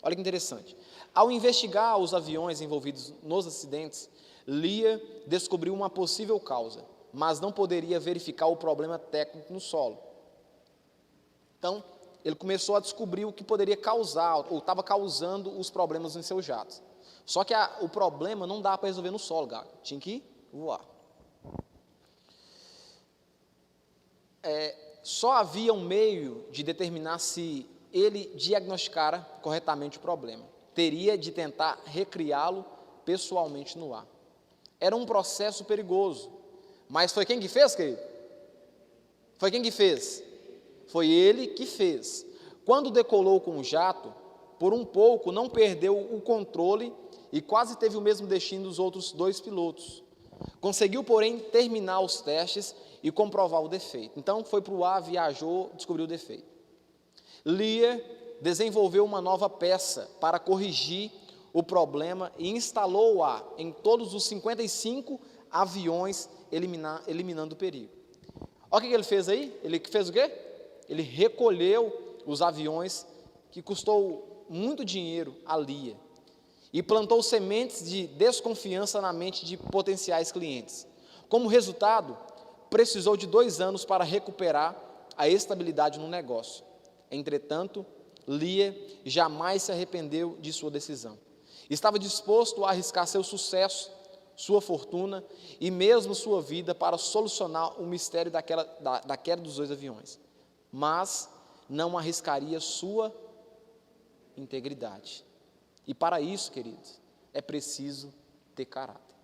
Olha que interessante. Ao investigar os aviões envolvidos nos acidentes, Lear descobriu uma possível causa, mas não poderia verificar o problema técnico no solo. Então, ele começou a descobrir o que poderia causar, ou estava causando os problemas em seus jatos. Só que o problema não dá para resolver no solo, galera. Tinha que voar. Só havia um meio de determinar se ele diagnosticara corretamente o problema. Teria de tentar recriá-lo pessoalmente no ar. Era um processo perigoso. Mas foi quem que fez, querido? Foi quem que fez? Foi ele que fez. Quando decolou com o jato, por um pouco não perdeu o controle e quase teve o mesmo destino dos outros 2 pilotos. Conseguiu, porém, terminar os testes e comprovar o defeito. Então, foi para o ar, viajou, descobriu o defeito. Lear desenvolveu uma nova peça para corrigir o problema e instalou-a em todos os 55 aviões, eliminando o perigo. Olha o que ele fez aí? Ele fez o quê? Ele recolheu os aviões, que custou muito dinheiro a Lear, e plantou sementes de desconfiança na mente de potenciais clientes. Como resultado, precisou de 2 anos para recuperar a estabilidade no negócio. Entretanto, Lear jamais se arrependeu de sua decisão. Estava disposto a arriscar seu sucesso, sua fortuna e mesmo sua vida para solucionar o mistério da queda dos 2 aviões. Mas não arriscaria sua integridade. E para isso, queridos, é preciso ter caráter.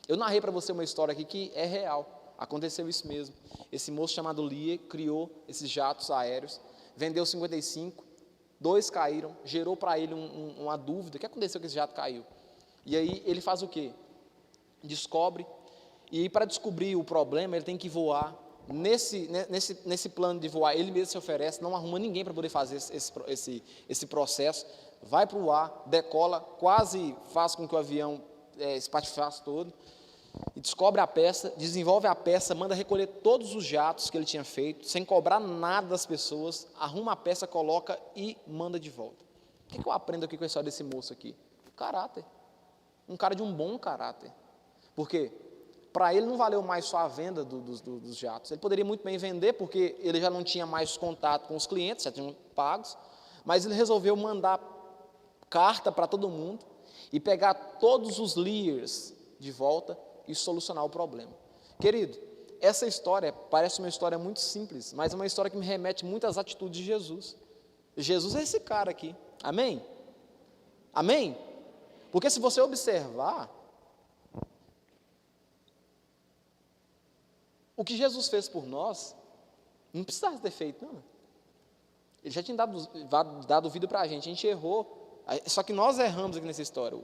Eu narrei para você uma história aqui que é real. Aconteceu isso mesmo. Esse moço chamado Lear criou esses jatos aéreos, vendeu 55, 2 caíram, gerou para ele uma dúvida. O que aconteceu que esse jato caiu? E aí ele faz o quê? Descobre, e para descobrir o problema, ele tem que voar. Nesse plano de voar, ele mesmo se oferece, não arruma ninguém para poder fazer esse processo, vai para o ar, decola, quase faz com que o avião espatifasse todo, e descobre a peça, desenvolve a peça, manda recolher todos os jatos que ele tinha feito, sem cobrar nada das pessoas, arruma a peça, coloca e manda de volta. O que eu aprendo aqui com a história desse moço aqui? Caráter. Um cara de um bom caráter. Por quê? Para ele não valeu mais só a venda dos jatos. Ele poderia muito bem vender, porque ele já não tinha mais contato com os clientes, já tinham pagos, mas ele resolveu mandar carta para todo mundo e pegar todos os Lears de volta e solucionar o problema. Querido, essa história parece uma história muito simples, mas é uma história que me remete muito às atitudes de Jesus. Jesus é esse cara aqui. Amém? Amém? Porque se você observar, O que Jesus fez por nós, não precisava ter feito, não. Ele já tinha dado vida para a gente errou. Só que nós erramos aqui nessa história.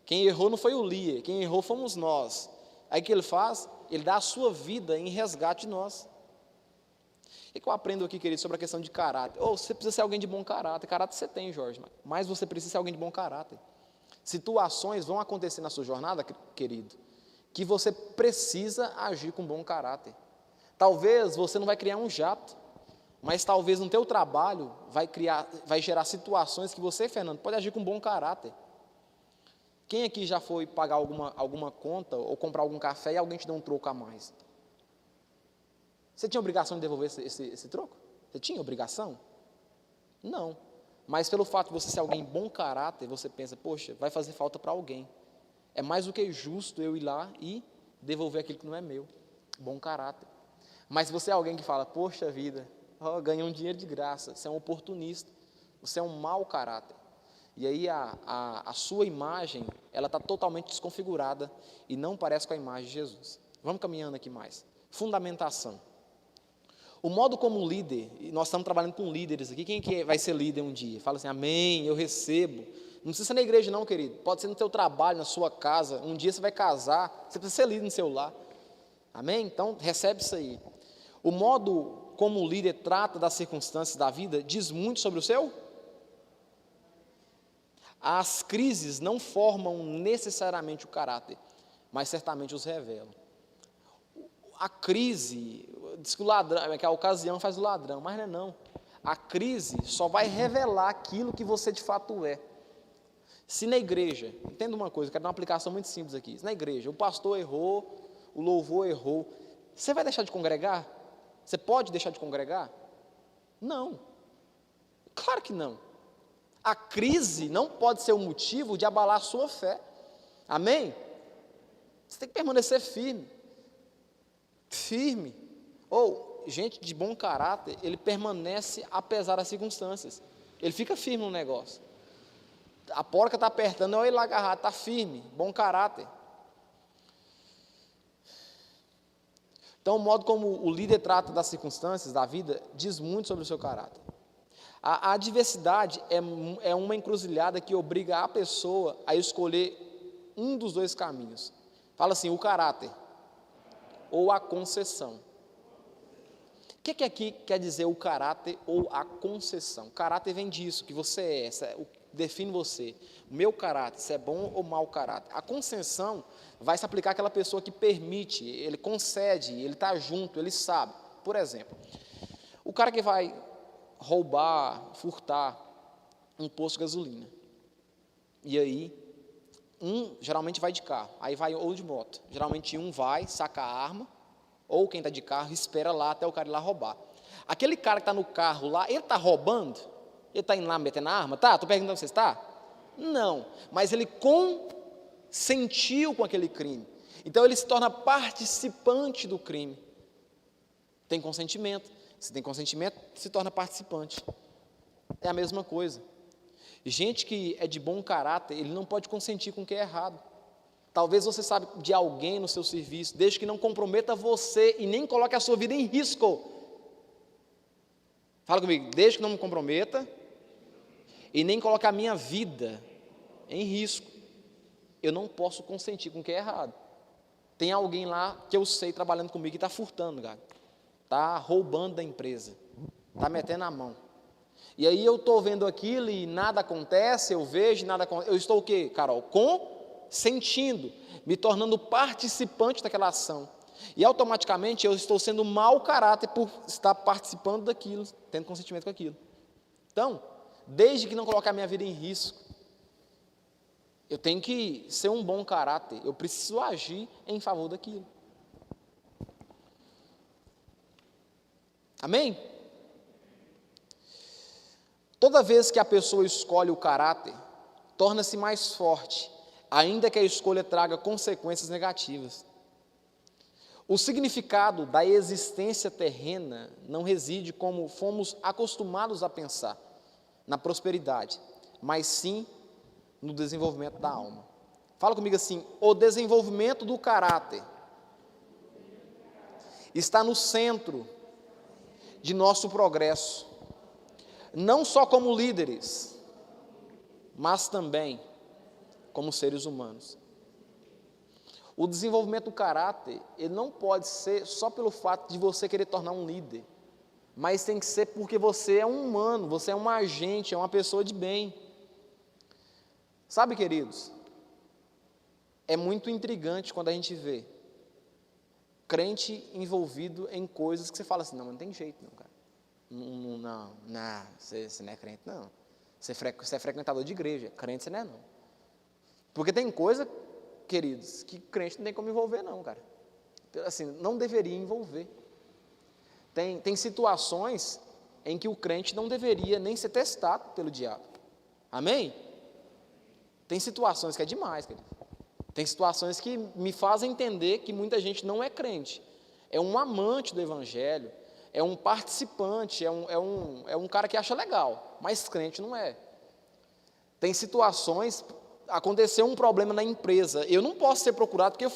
Quem errou não foi o Lia, quem errou fomos nós. Aí o que ele faz? Ele dá a sua vida em resgate de nós. O que eu aprendo aqui, querido, sobre a questão de caráter? Você precisa ser alguém de bom caráter. Caráter você tem, Jorge, mas você precisa ser alguém de bom caráter. Situações vão acontecer na sua jornada, querido, que você precisa agir com bom caráter. Talvez você não vai criar um jato, mas talvez no teu trabalho vai gerar situações que você, Fernando, pode agir com bom caráter. Quem aqui já foi pagar alguma conta ou comprar algum café e alguém te deu um troco a mais? Você tinha obrigação de devolver esse troco? Você tinha obrigação? Não. Mas pelo fato de você ser alguém de bom caráter, você pensa, poxa, vai fazer falta para alguém. É mais do que justo eu ir lá e devolver aquilo que não é meu. Bom caráter. Mas se você é alguém que fala, poxa vida, ganhei um dinheiro de graça, você é um oportunista, você é um mau caráter. E aí a sua imagem, ela está totalmente desconfigurada e não parece com a imagem de Jesus. Vamos caminhando aqui mais. Fundamentação. O modo como líder, e nós estamos trabalhando com líderes aqui, quem que vai ser líder um dia? Fala assim, amém, eu recebo. Não precisa ser na igreja não, querido, pode ser no teu trabalho, na sua casa, um dia você vai casar, você precisa ser líder no seu lar. Amém? Então, recebe isso aí. O modo como o líder trata das circunstâncias da vida diz muito sobre o seu. As crises não formam necessariamente o caráter, mas certamente os revelam. A crise, diz que o ladrão, que a ocasião faz o ladrão, mas não é não. A crise só vai revelar aquilo que você de fato é. Se na igreja, entenda uma coisa, eu quero dar uma aplicação muito simples aqui. Se na igreja o pastor errou, o louvor errou, você vai deixar de congregar? Você pode deixar de congregar? Não. Claro que não. A crise não pode ser o motivo de abalar a sua fé. Amém? Você tem que permanecer firme. Firme. Gente de bom caráter, ele permanece apesar das circunstâncias. Ele fica firme no negócio. A porca está apertando, olha ele lá agarrado, está firme, bom caráter. Então, o modo como o líder trata das circunstâncias da vida diz muito sobre o seu caráter. A adversidade é uma encruzilhada que obriga a pessoa a escolher um dos dois caminhos. Fala assim, o caráter ou a concessão. O que aqui quer dizer o caráter ou a concessão? O caráter vem disso, que você define você. O meu caráter, se é bom ou mau caráter. A concessão vai se aplicar àquela pessoa que permite, ele concede, ele está junto, ele sabe. Por exemplo, o cara que vai roubar, furtar um posto de gasolina. E aí, geralmente vai de carro, aí vai ou de moto. Geralmente vai, saca a arma, ou quem está de carro espera lá até o cara ir lá roubar. Aquele cara que está no carro lá, ele está roubando? Ele está indo lá metendo a arma? Tá? Estou perguntando, você está? Não, mas ele consentiu com aquele crime. Então ele se torna participante do crime. Tem consentimento. Se tem consentimento, se torna participante. É a mesma coisa. Gente que é de bom caráter, ele não pode consentir com o que é errado. Talvez você saiba de alguém no seu serviço, desde que não comprometa você e nem coloque a sua vida em risco. Fala comigo, desde que não me comprometa e nem coloque a minha vida em risco. Eu não posso consentir com o que é errado. Tem alguém lá que eu sei trabalhando comigo que está furtando, cara. Está roubando da empresa, está metendo a mão. E aí eu estou vendo aquilo e nada acontece, eu vejo, nada acontece. Eu estou o quê, Carol? Consentindo, me tornando participante daquela ação. E automaticamente eu estou sendo mau caráter por estar participando daquilo, tendo consentimento com aquilo. Então, desde que não colocar a minha vida em risco, eu tenho que ser um bom caráter, eu preciso agir em favor daquilo. Amém? Toda vez que a pessoa escolhe o caráter, torna-se mais forte, ainda que a escolha traga consequências negativas. O significado da existência terrena não reside como fomos acostumados a pensar, na prosperidade, mas sim no desenvolvimento da alma. Fala comigo assim, o desenvolvimento do caráter está no centro de nosso progresso, não só como líderes, mas também como seres humanos. O desenvolvimento do caráter, ele não pode ser só pelo fato de você querer tornar um líder, mas tem que ser porque você é um humano, você é um agente, é uma pessoa de bem. Sabe, queridos, é muito intrigante quando a gente vê crente envolvido em coisas que você fala assim, não tem jeito não, cara. Não, você não é crente não. Você é frequentador de igreja, crente você não é não. Porque tem coisa, queridos, que crente não tem como envolver não, cara. Assim, não deveria envolver. Tem situações em que o crente não deveria nem ser testado pelo diabo. Amém? Tem situações que é demais, querido. Tem situações que me fazem entender que muita gente não é crente. É um amante do evangelho, é um participante, é um cara que acha legal, mas crente não é. Tem situações, aconteceu um problema na empresa, eu não posso ser procurado porque eu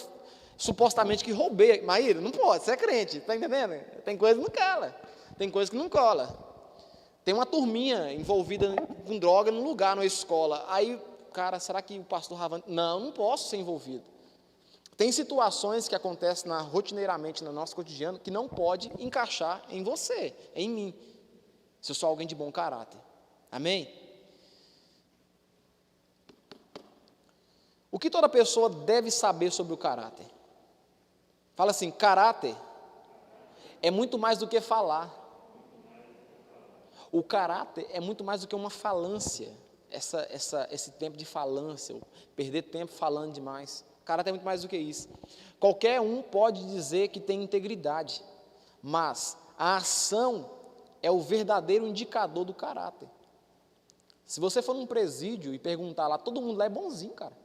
supostamente que roubei. Maíra, não pode, você é crente, está entendendo? Tem coisa que não cala, tem coisa que não cola. Tem uma turminha envolvida com droga num lugar, numa escola, aí, cara, será que o pastor Ravan... Não posso ser envolvido. Tem situações que acontecem rotineiramente no nosso cotidiano que não pode encaixar em você, em mim, se eu sou alguém de bom caráter. Amém? O que toda pessoa deve saber sobre o caráter? Fala assim, caráter é muito mais do que falar. O caráter é muito mais do que uma falância. Esse tempo de falância, perder tempo falando demais. Caráter é muito mais do que isso. Qualquer um pode dizer que tem integridade, mas a ação é o verdadeiro indicador do caráter. Se você for num presídio e perguntar lá, todo mundo lá é bonzinho, cara.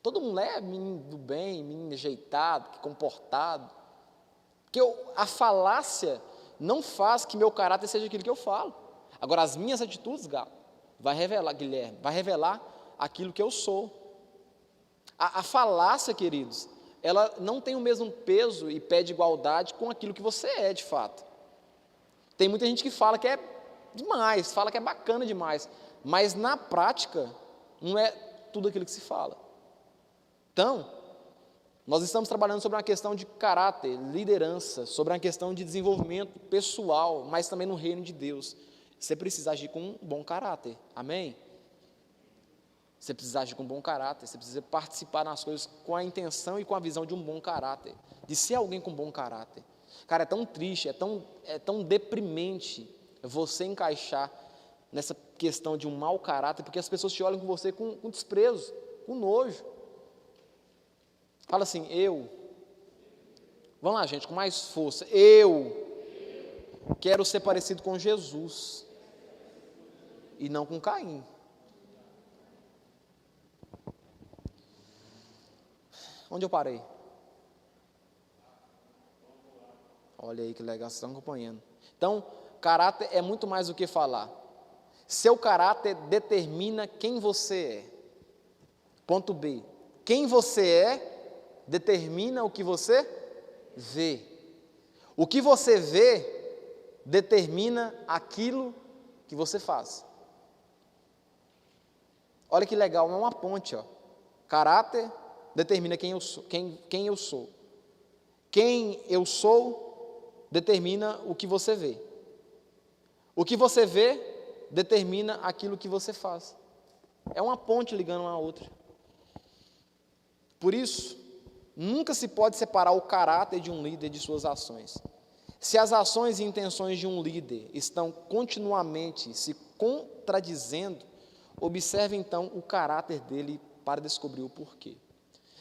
Todo mundo lá é menino do bem, menino ajeitado, comportado. Porque a falácia não faz que meu caráter seja aquilo que eu falo. Agora, as minhas atitudes, Galo, vai revelar, Guilherme, vai revelar aquilo que eu sou. A falácia, queridos, ela não tem o mesmo peso e pé de igualdade com aquilo que você é, de fato. Tem muita gente que fala que é demais, fala que é bacana demais, mas na prática não é tudo aquilo que se fala. Então, nós estamos trabalhando sobre uma questão de caráter, liderança, sobre uma questão de desenvolvimento pessoal, mas também no reino de Deus. Você precisa agir com um bom caráter, amém? Você precisa agir com um bom caráter, você precisa participar nas coisas com a intenção e com a visão de um bom caráter, de ser alguém com bom caráter. Cara, é tão triste, é tão deprimente você encaixar nessa questão de um mau caráter, porque as pessoas te olham com você com desprezo, com nojo. Fala assim, vamos lá gente, com mais força, eu quero ser parecido com Jesus, e não com Caim. Onde eu parei? Olha aí que legal, vocês estão acompanhando. Então, caráter é muito mais do que falar. Seu caráter determina quem você é. Ponto B. Quem você é determina o que você vê. O que você vê determina aquilo que você faz. Olha que legal, é uma ponte, ó. Caráter determina quem eu sou. Quem eu sou. Quem eu sou determina o que você vê. O que você vê determina aquilo que você faz. É uma ponte ligando uma à outra. Por isso, nunca se pode separar o caráter de um líder de suas ações. Se as ações e intenções de um líder estão continuamente se contradizendo, observe então o caráter dele para descobrir o porquê.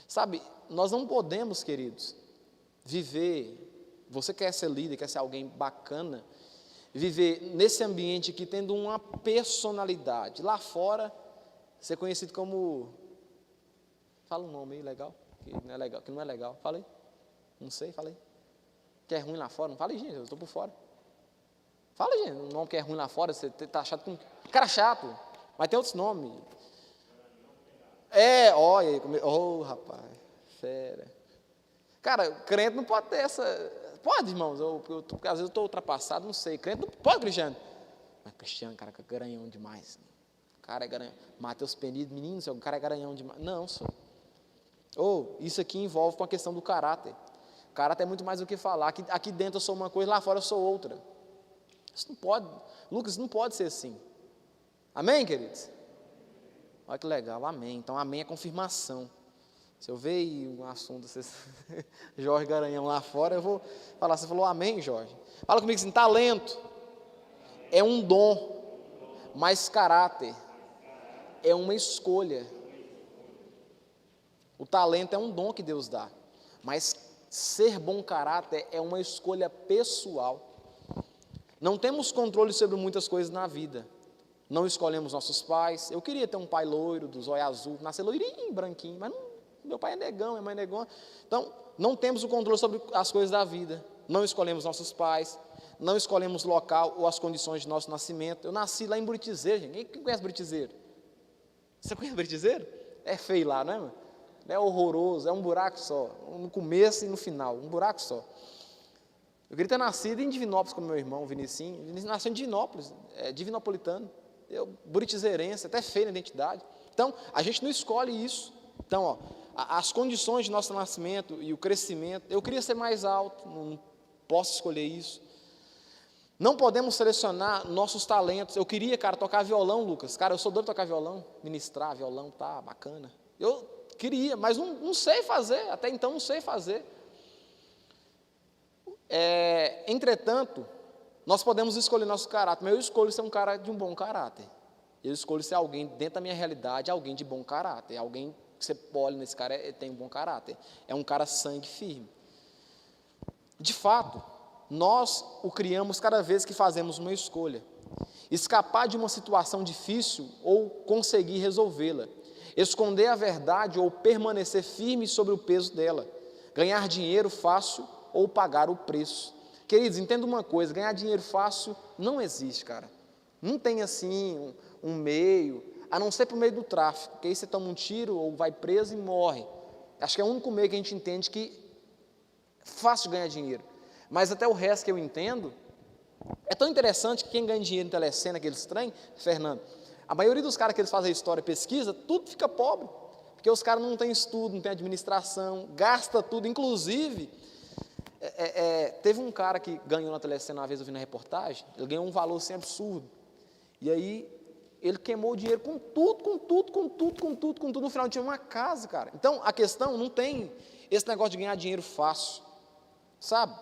Sabe, nós não podemos, queridos, viver, você quer ser líder, quer ser alguém bacana, viver nesse ambiente aqui tendo uma personalidade. Lá fora, ser conhecido como, fala um nome aí legal, que não é legal, fala aí, não sei, fala aí. Que é ruim lá fora, não fala aí, gente, eu estou por fora. Fala, gente, um nome que é ruim lá fora, você está chato com... Cara chato, mas tem outros nomes. Olha, rapaz, fera. Cara, crente não pode ter Pode, irmãos, porque às vezes eu estou ultrapassado, não sei. Crente não pode, Cristiano. Mas Cristiano, cara, é garanhão demais. O cara é garanhão. Mateus Penido, menino, o cara é garanhão demais. Não, senhor. Isso aqui envolve com a questão do caráter. Caráter é muito mais do que falar. Aqui dentro eu sou uma coisa, lá fora eu sou outra. Isso não pode, Lucas, não pode ser assim. Amém, queridos? Olha que legal, amém. Então, amém é confirmação. Se eu ver um assunto, Jorge Garanhão lá fora, eu vou falar, você falou amém, Jorge? Fala comigo assim, talento é um dom, mas caráter é uma escolha. O talento é um dom que Deus dá, mas ser bom caráter é uma escolha pessoal. Não temos controle sobre muitas coisas na vida. Não escolhemos nossos pais. Eu queria ter um pai loiro, dos olhos azul, nascer loirinho, branquinho, mas não, meu pai é negão, minha mãe é negona. Então, não temos o controle sobre as coisas da vida. Não escolhemos nossos pais, não escolhemos o local ou as condições de nosso nascimento. Eu nasci lá em Buritizeiro, gente. Quem conhece Buritizeiro? Você conhece Buritizeiro? É feio lá, não é, mano? É horroroso, é um buraco só, no começo e no final, um buraco só. Eu queria ter nascido em Divinópolis com meu irmão, Vinicinho. Ele nasceu em Divinópolis, divinopolitano. Eu, buritizeirense, até feio na identidade. Então, a gente não escolhe isso. Então, as condições de nosso nascimento e o crescimento, eu queria ser mais alto, não posso escolher isso. Não podemos selecionar nossos talentos. Eu queria, cara, tocar violão, Lucas. Cara, eu sou doido de tocar violão, ministrar violão, tá bacana. Eu queria, mas não sei fazer, até então não sei fazer. Entretanto, nós podemos escolher nosso caráter, mas eu escolho ser um cara de um bom caráter. Eu escolho ser alguém dentro da minha realidade, alguém de bom caráter, alguém que você olha nesse cara, tem um bom caráter, é um cara sangue firme. De fato, nós o criamos cada vez que fazemos uma escolha. Escapar de uma situação difícil ou conseguir resolvê-la. Esconder a verdade ou permanecer firme sobre o peso dela. Ganhar dinheiro fácil ou pagar o preço. Queridos, entenda uma coisa, ganhar dinheiro fácil não existe, cara. Não tem assim um meio, a não ser por meio do tráfico, porque aí você toma um tiro ou vai preso e morre. Acho que é o único meio que a gente entende que é fácil ganhar dinheiro. Mas até o resto que eu entendo, é tão interessante que quem ganha dinheiro em telecena, aqueles trem, Fernando, a maioria dos caras que eles fazem história e pesquisa, tudo fica pobre, porque os caras não têm estudo, não têm administração, gasta tudo, inclusive, teve um cara que ganhou na telecena, uma vez eu vi na reportagem, ele ganhou um valor assim absurdo, e aí ele queimou o dinheiro com tudo, no final tinha uma casa, cara. Então, a questão não tem esse negócio de ganhar dinheiro fácil, sabe?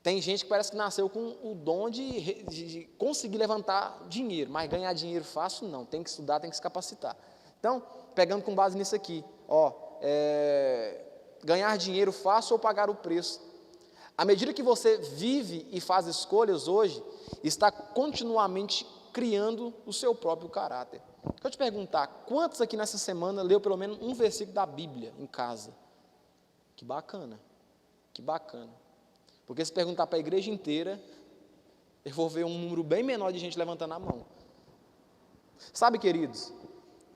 Tem gente que parece que nasceu com o dom de conseguir levantar dinheiro, mas ganhar dinheiro fácil não, tem que estudar, tem que se capacitar. Então, pegando com base nisso aqui, ganhar dinheiro fácil ou pagar o preço. À medida que você vive e faz escolhas hoje, está continuamente criando o seu próprio caráter. Deixa eu te perguntar, quantos aqui nessa semana leu pelo menos um versículo da Bíblia em casa? Que bacana, que bacana. Porque se perguntar para a igreja inteira, eu vou ver um número bem menor de gente levantando a mão. Sabe, queridos,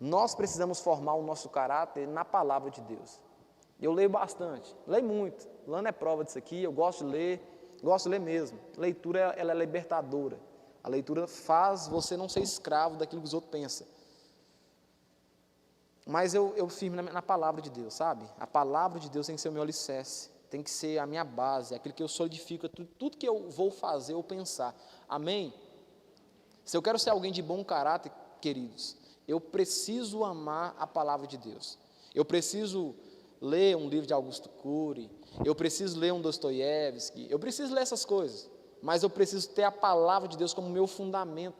nós precisamos formar o nosso caráter na palavra de Deus. Eu leio bastante, leio muito. Lana é prova disso aqui, eu gosto de ler mesmo. Leitura, ela é libertadora. A leitura faz você não ser escravo daquilo que os outros pensam. Mas eu firmo na palavra de Deus, sabe? A palavra de Deus tem que ser o meu alicerce. Tem que ser a minha base, aquilo que eu solidifico, tudo que eu vou fazer ou pensar. Amém? Se eu quero ser alguém de bom caráter, queridos, eu preciso amar a palavra de Deus. Eu preciso ler um livro de Augusto Cury, eu preciso ler um Dostoiévski, eu preciso ler essas coisas, mas eu preciso ter a palavra de Deus como meu fundamento.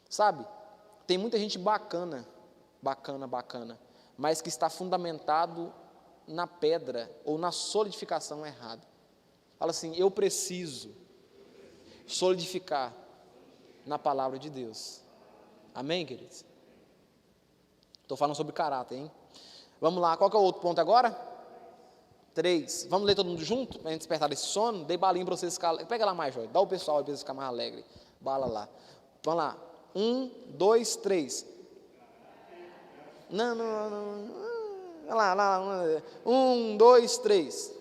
Sabe? Tem muita gente bacana, mas que está fundamentado na pedra ou na solidificação errada. Fala assim, eu preciso solidificar na palavra de Deus. Amém, queridos? Estou falando sobre caráter, hein? Vamos lá, qual que é o outro ponto agora? 3. Vamos ler todo mundo junto, para a gente despertar desse sono? Dei balinho para vocês ficarem. Pega lá mais, Jorge, dá o pessoal aí para eles ficarem mais alegres. Bala lá. Vamos lá. 1, 2, 3. Não. Lá. 1, 2, 3.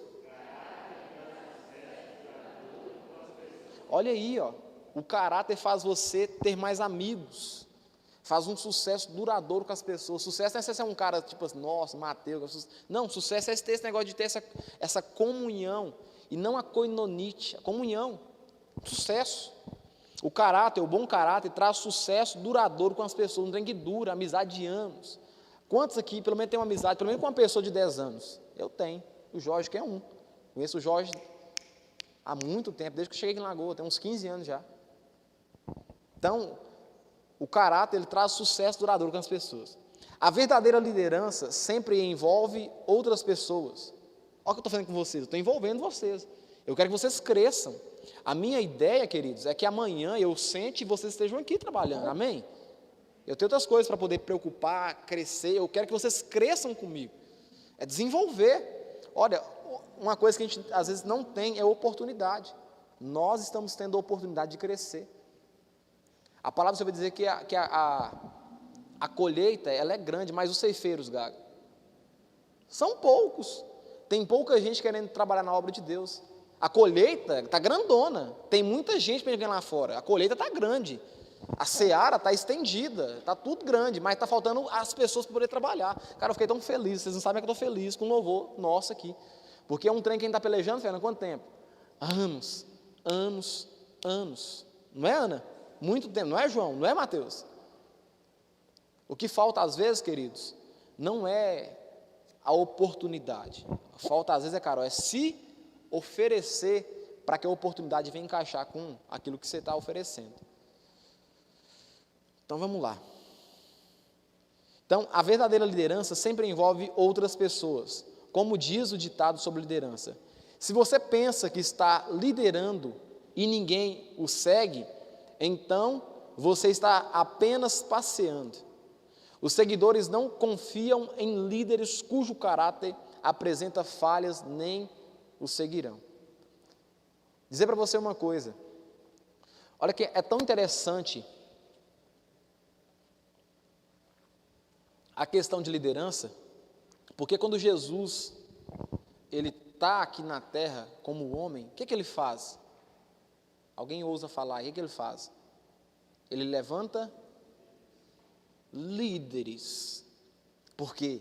Olha aí, ó, o caráter faz você ter mais amigos, faz um sucesso duradouro com as pessoas. Sucesso não é você ser um cara tipo assim, nossa, Mateus. Não, sucesso é ter esse negócio de ter essa comunhão, e não a koinonite, a comunhão, sucesso. O caráter, o bom caráter, traz sucesso duradouro com as pessoas, um trem que dura, amizade de anos. Quantos aqui, pelo menos, tem uma amizade, pelo menos com uma pessoa de 10 anos? Eu tenho, o Jorge que é um. Conheço o Jorge há muito tempo, desde que eu cheguei aqui em Lagoa, tem uns 15 anos já. Então, o caráter, ele traz sucesso duradouro com as pessoas. A verdadeira liderança sempre envolve outras pessoas. Olha o que eu estou fazendo com vocês, eu estou envolvendo vocês. Eu quero que vocês cresçam. A minha ideia, queridos, é que amanhã eu sente e vocês estejam aqui trabalhando, amém? Eu tenho outras coisas para poder preocupar, crescer, eu quero que vocês cresçam comigo. É desenvolver. Olha, uma coisa que a gente às vezes não tem é oportunidade. Nós estamos tendo a oportunidade de crescer. A palavra você vai dizer que a colheita, ela é grande, mas os ceifeiros, Gaga, são poucos. Tem pouca gente querendo trabalhar na obra de Deus. A colheita está grandona, tem muita gente para ganhar lá fora, a colheita está grande, a seara está estendida, está tudo grande, mas está faltando as pessoas para poder trabalhar. Cara, eu fiquei tão feliz, vocês não sabem que eu estou feliz com o louvor nosso aqui, porque é um trem que a gente está pelejando, Fernando, quanto tempo? Anos, anos, anos, não é, Ana? Muito tempo, não é, João? Não é, Mateus? O que falta às vezes, queridos, não é a oportunidade, falta às vezes, Carol, é se oferecer para que a oportunidade venha encaixar com aquilo que você está oferecendo. Então vamos lá. Então, a verdadeira liderança sempre envolve outras pessoas, como diz o ditado sobre liderança. Se você pensa que está liderando e ninguém o segue, então você está apenas passeando. Os seguidores não confiam em líderes cujo caráter apresenta falhas, nem o seguirão. Dizer para você uma coisa, olha que é tão interessante a questão de liderança, porque quando Jesus, ele está aqui na terra como homem, o que ele faz? Alguém ousa falar, o que ele faz? Ele levanta líderes, porque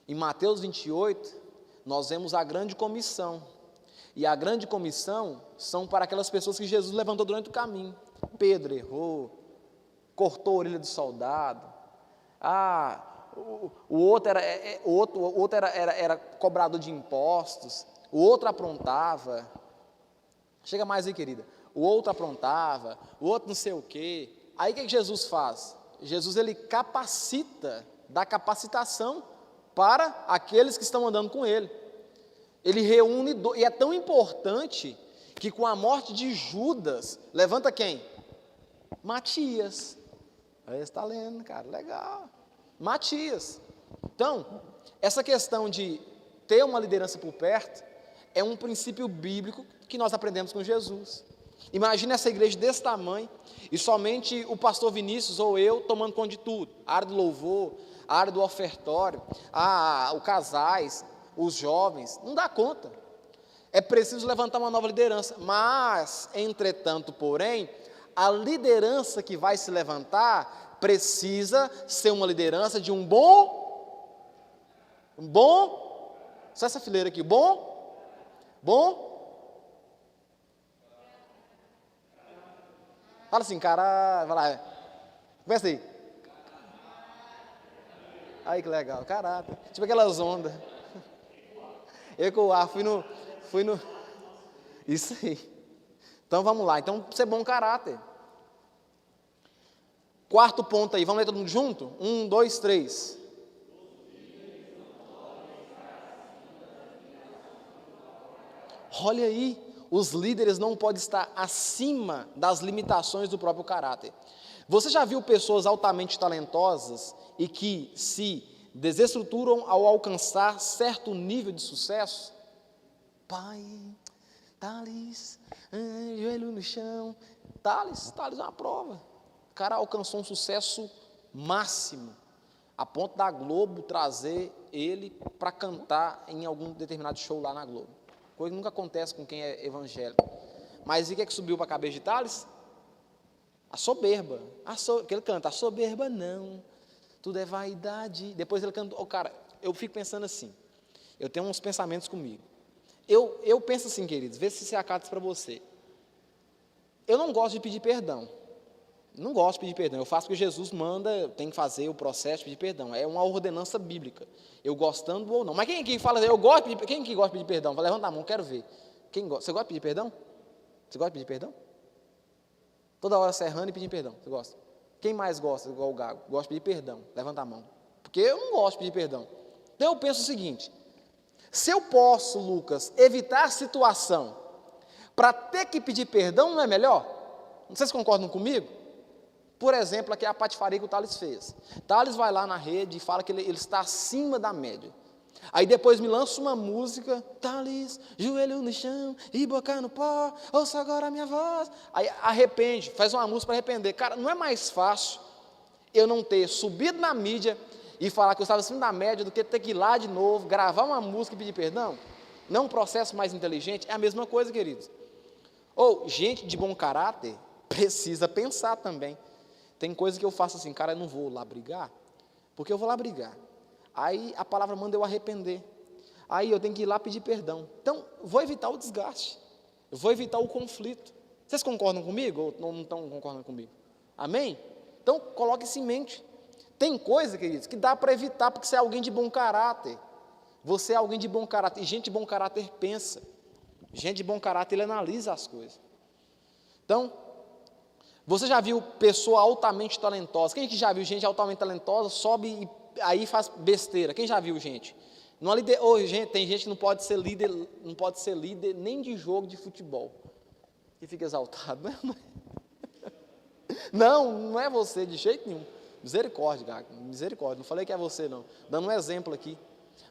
em Mateus 28, nós vemos a grande comissão, e a grande comissão são para aquelas pessoas que Jesus levantou durante o caminho. Pedro errou, cortou a orelha do soldado, o outro era cobrador de impostos, o outro aprontava, chega mais aí, querida, o outro aprontava, o outro não sei o quê. Aí o que Jesus faz? Jesus, ele capacita, dá capacitação para aqueles que estão andando com ele. Ele reúne, e é tão importante que com a morte de Judas, levanta quem? Matias. Aí você está lendo, cara, legal. Matias. Então, essa questão de ter uma liderança por perto, é um princípio bíblico que nós aprendemos com Jesus. Imagina essa igreja desse tamanho, e somente o pastor Vinícius ou eu tomando conta de tudo, a área do louvor, a área do ofertório, os casais, os jovens, não dá conta. É preciso levantar uma nova liderança, mas, entretanto, porém, a liderança que vai se levantar precisa ser uma liderança de só essa fileira aqui, fala assim, cara, vai lá, começa aí. Aí que legal, caráter, tipo aquelas ondas. Eu com o ar fui no, isso aí. Então vamos lá, então ser bom caráter. Quarto ponto aí, vamos ler todo mundo junto? 1, 2, 3. Olha aí, os líderes não podem estar acima das limitações do próprio caráter. Você já viu pessoas altamente talentosas e que se desestruturam ao alcançar certo nível de sucesso? Pai, Thales, joelho no chão. Thales é uma prova. O cara alcançou um sucesso máximo, a ponto da Globo trazer ele para cantar em algum determinado show lá na Globo. Coisa que nunca acontece com quem é evangélico. Mas e o que é que subiu para a cabeça de Tales? A soberba. Que ele canta, a soberba não, tudo é vaidade. Depois ele canta, cara, eu fico pensando assim, eu tenho uns pensamentos comigo. Eu penso assim, queridos, vê se acata isso para você. Eu não gosto de pedir perdão. Não gosto de pedir perdão. Eu faço o que Jesus manda, tem que fazer o processo de pedir perdão. É uma ordenança bíblica. Eu gostando ou não. Mas quem aqui fala, eu gosto de pedir, quem aqui gosta de pedir perdão? Levanta a mão, quero ver. Quem gosta? Você gosta de pedir perdão? Você gosta de pedir perdão? Toda hora você errando e pedindo perdão. Você gosta? Quem mais gosta, igual o Gago? Gosta de pedir perdão? Levanta a mão. Porque eu não gosto de pedir perdão. Então eu penso o seguinte: se eu posso, Lucas, evitar a situação para ter que pedir perdão, não é melhor? Vocês concordam comigo? Por exemplo, aqui é a patifaria que o Thales fez. Thales vai lá na rede e fala que ele está acima da média. Aí depois me lança uma música, Thales, joelho no chão e boca no pó, ouça agora a minha voz. Aí arrepende, faz uma música para arrepender. Cara, não é mais fácil eu não ter subido na mídia e falar que eu estava acima da média do que ter que ir lá de novo, gravar uma música e pedir perdão? Não é um processo mais inteligente? É a mesma coisa, queridos. Ou gente de bom caráter precisa pensar também. Tem coisa que eu faço assim, cara, eu não vou lá brigar, porque eu vou lá brigar. Aí a palavra manda eu arrepender. Aí eu tenho que ir lá pedir perdão. Então, vou evitar o desgaste. Eu vou evitar o conflito. Vocês concordam comigo ou não estão concordando comigo? Amém? Então, coloque isso em mente. Tem coisa, queridos, que dá para evitar, porque você é alguém de bom caráter. Você é alguém de bom caráter. E gente de bom caráter pensa. Gente de bom caráter, ele analisa as coisas. Então, você já viu pessoa altamente talentosa? Quem que já viu gente altamente talentosa, sobe e aí faz besteira? Quem já viu gente? Gente, tem gente que não pode ser líder nem de jogo de futebol. E fica exaltado. Não é você de jeito nenhum. Misericórdia, Gago, misericórdia. Não falei que é você, não. Dando um exemplo aqui.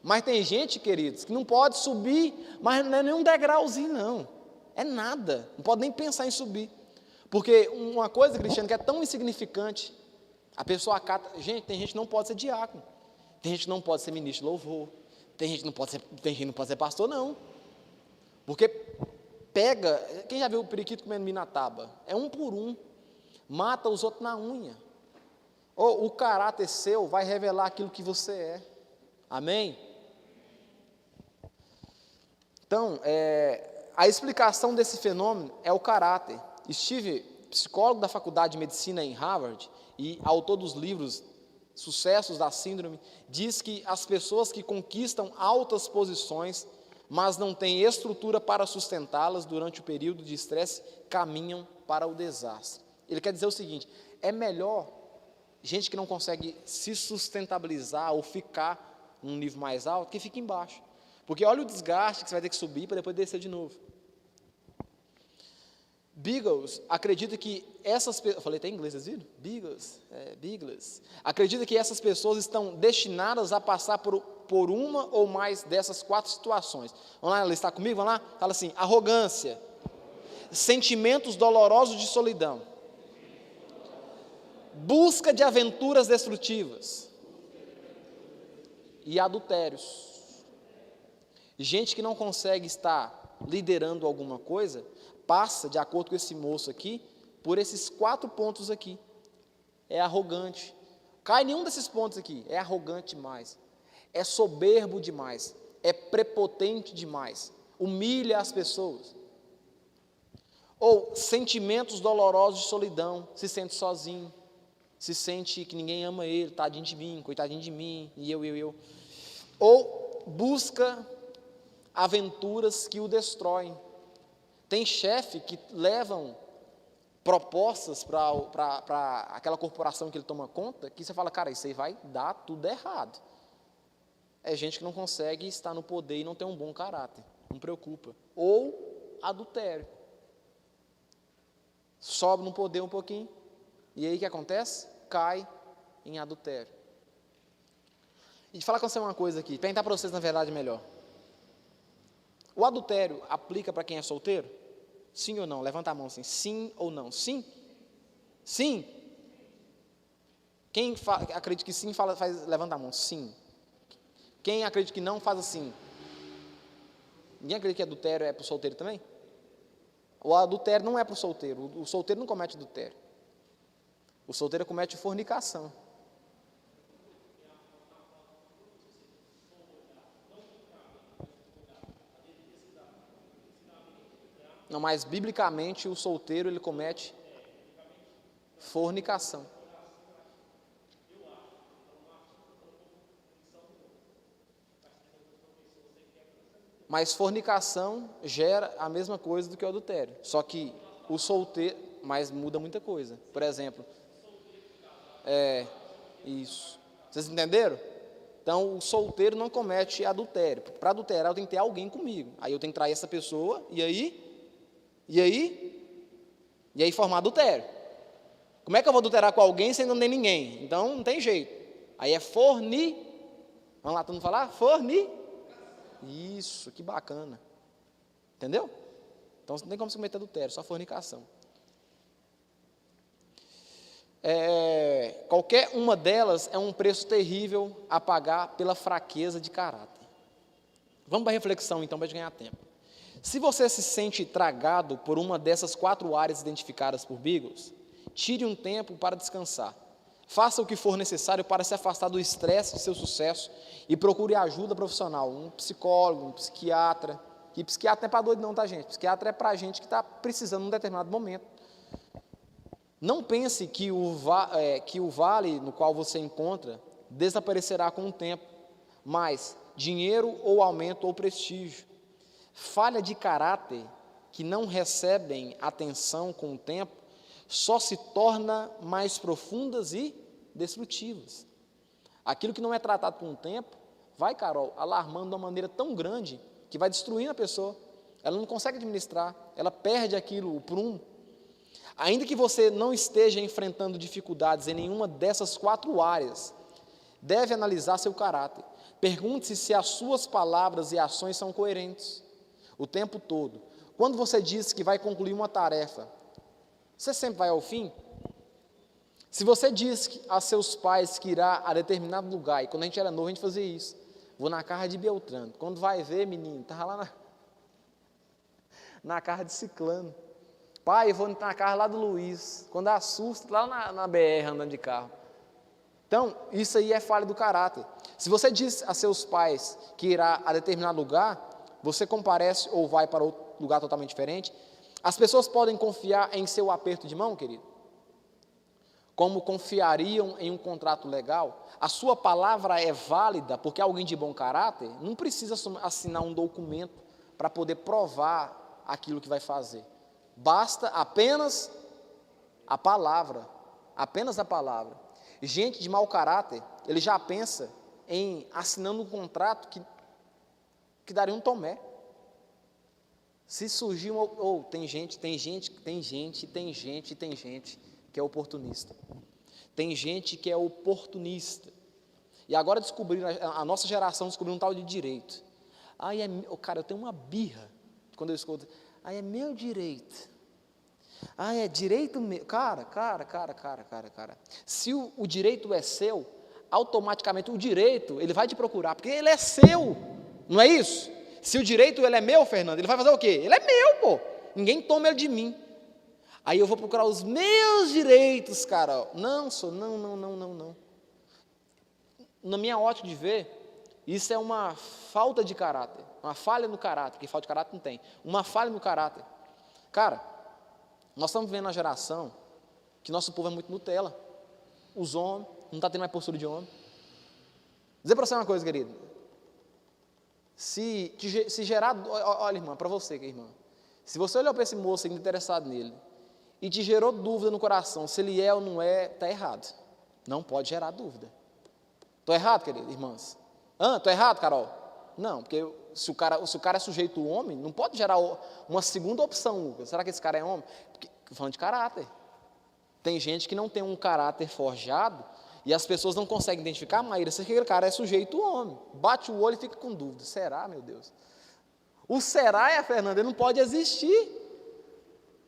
Mas tem gente, queridos, que não pode subir, mas não é nenhum degrauzinho, não. É nada. Não pode nem pensar em subir. Porque uma coisa, Cristiano, que é tão insignificante, a pessoa acata. Gente, tem gente que não pode ser diácono, tem gente que não pode ser ministro de louvor, tem gente que não pode ser pastor, não. Porque pega, quem já viu o periquito comendo minataba? É um por um, mata os outros na unha. Ou o caráter seu vai revelar aquilo que você é. Amém? Então, a explicação desse fenômeno é o caráter. Steve, psicólogo da Faculdade de Medicina em Harvard e autor dos livros Sucessos da Síndrome, diz que as pessoas que conquistam altas posições, mas não têm estrutura para sustentá-las durante o período de estresse, caminham para o desastre. Ele quer dizer o seguinte: é melhor gente que não consegue se sustentabilizar ou ficar num nível mais alto que fica embaixo. Porque olha o desgaste que você vai ter que subir para depois descer de novo. Beagles acredita que essas pessoas, eu falei até em inglês, vocês viram? Beagles. Acredita que essas pessoas estão destinadas a passar por uma ou mais dessas 4 situações. Vamos lá, ela está comigo? Vamos lá? Fala assim: arrogância, sentimentos dolorosos de solidão, busca de aventuras destrutivas e adultérios. Gente que não consegue estar liderando alguma coisa, passa, de acordo com esse moço aqui, por esses 4 pontos aqui. É arrogante. Cai nenhum desses pontos aqui. É arrogante demais. É soberbo demais. É prepotente demais. Humilha as pessoas. Ou sentimentos dolorosos de solidão. Se sente sozinho. Se sente que ninguém ama ele. Tadinho de mim, coitadinho de mim. E eu. Ou busca aventuras que o destroem. Tem chefe que levam propostas para aquela corporação que ele toma conta, que você fala, cara, isso aí vai dar tudo errado. É gente que não consegue estar no poder e não tem um bom caráter, não preocupa. Ou adultério. Sobe no poder um pouquinho, e aí o que acontece? Cai em adultério. E de falar com você uma coisa aqui, perguntar para vocês na verdade melhor. O adultério aplica para quem é solteiro? Sim ou não? Levanta a mão assim. Sim ou não? Sim? Sim? Quem acredita que sim, levanta a mão. Sim. Quem acredita que não, faz assim. Ninguém acredita que adultério é para o solteiro também? O adultério não é para o solteiro. O solteiro não comete adultério. O solteiro comete fornicação. Não, mas biblicamente o solteiro ele comete fornicação. Mas fornicação gera a mesma coisa do que o adultério. Só que o solteiro, mas muda muita coisa. Por exemplo, isso. Vocês entenderam? Então, o solteiro não comete adultério. Para adulterar, eu tenho que ter alguém comigo. Aí eu tenho que trair essa pessoa, e aí formar adultério. Como é que eu vou adulterar com alguém sem não ter ninguém? Então, não tem jeito. Aí é Vamos lá, todo mundo falar? Isso, que bacana. Entendeu? Então, não tem como se cometer adultério, só fornicação. Qualquer uma delas é um preço terrível a pagar pela fraqueza de caráter. Vamos para a reflexão, então, para a gente ganhar tempo. Se você se sente tragado por uma dessas 4 áreas identificadas por Bigos, tire um tempo para descansar. Faça o que for necessário para se afastar do estresse de seu sucesso e procure ajuda profissional, um psicólogo, um psiquiatra. E psiquiatra não é para doido não, tá, gente? Psiquiatra é para gente que está precisando em um determinado momento. Não pense que o vale no qual você encontra desaparecerá com o tempo, mas dinheiro ou aumento ou prestígio. Falha de caráter que não recebem atenção com o tempo só se torna mais profundas e destrutivas. Aquilo que não é tratado com o tempo vai, Carol, alarmando de uma maneira tão grande que vai destruindo a pessoa. Ela não consegue administrar, ela perde aquilo, o prumo. Ainda que você não esteja enfrentando dificuldades em nenhuma dessas 4 áreas, deve analisar seu caráter. Pergunte-se se as suas palavras e ações são coerentes o tempo todo. Quando você diz que vai concluir uma tarefa, você sempre vai ao fim? Se você diz a seus pais que irá a determinado lugar, e quando a gente era novo a gente fazia isso, vou na casa de Beltrano, quando vai ver, menino, estava lá na casa de Ciclano. Pai, eu vou na casa lá do Luiz, quando assusta, lá na BR andando de carro. Então, isso aí é falha do caráter. Se você diz a seus pais que irá a determinado lugar, você comparece ou vai para outro lugar totalmente diferente, as pessoas podem confiar em seu aperto de mão, querido? Como confiariam em um contrato legal? A sua palavra é válida porque alguém de bom caráter não precisa assinar um documento para poder provar aquilo que vai fazer. Basta apenas a palavra, apenas a palavra. Gente de mau caráter, ele já pensa em assinando um contrato que daria um tomé. Se surgir tem gente que é oportunista. Tem gente que é oportunista. E agora a nossa geração descobriu um tal de direito. Cara, eu tenho uma birra quando eu escuto. É meu direito. É direito meu. Cara. Se o direito é seu, automaticamente o direito, ele vai te procurar, porque ele é seu. Não é isso? Se o direito ele é meu, Fernando, ele vai fazer o quê? Ele é meu, pô. Ninguém toma ele de mim. Aí eu vou procurar os meus direitos, cara. Não. Na minha ótica de ver, isso é uma falta de caráter, uma falha no caráter, porque falta de caráter não tem. Uma falha no caráter. Cara, nós estamos vivendo uma geração que nosso povo é muito Nutella. Os homens, não está tendo mais postura de homem. Vou dizer para você uma coisa, querido. Se gerar, olha, irmã, para você, irmã, se você olhou para esse moço ainda interessado nele e te gerou dúvida no coração, se ele é ou não é, está errado. Não pode gerar dúvida. Estou errado, querido, irmãs? Estou errado, Carol? Não, porque se o cara é sujeito homem, não pode gerar uma segunda opção, Lucas. Será que esse cara é homem? Porque, falando de caráter. Tem gente que não tem um caráter forjado e as pessoas não conseguem identificar, Maíra, se aquele cara é sujeito homem. Bate o olho e fica com dúvida. Será, meu Deus? O será, Fernanda, ele não pode existir.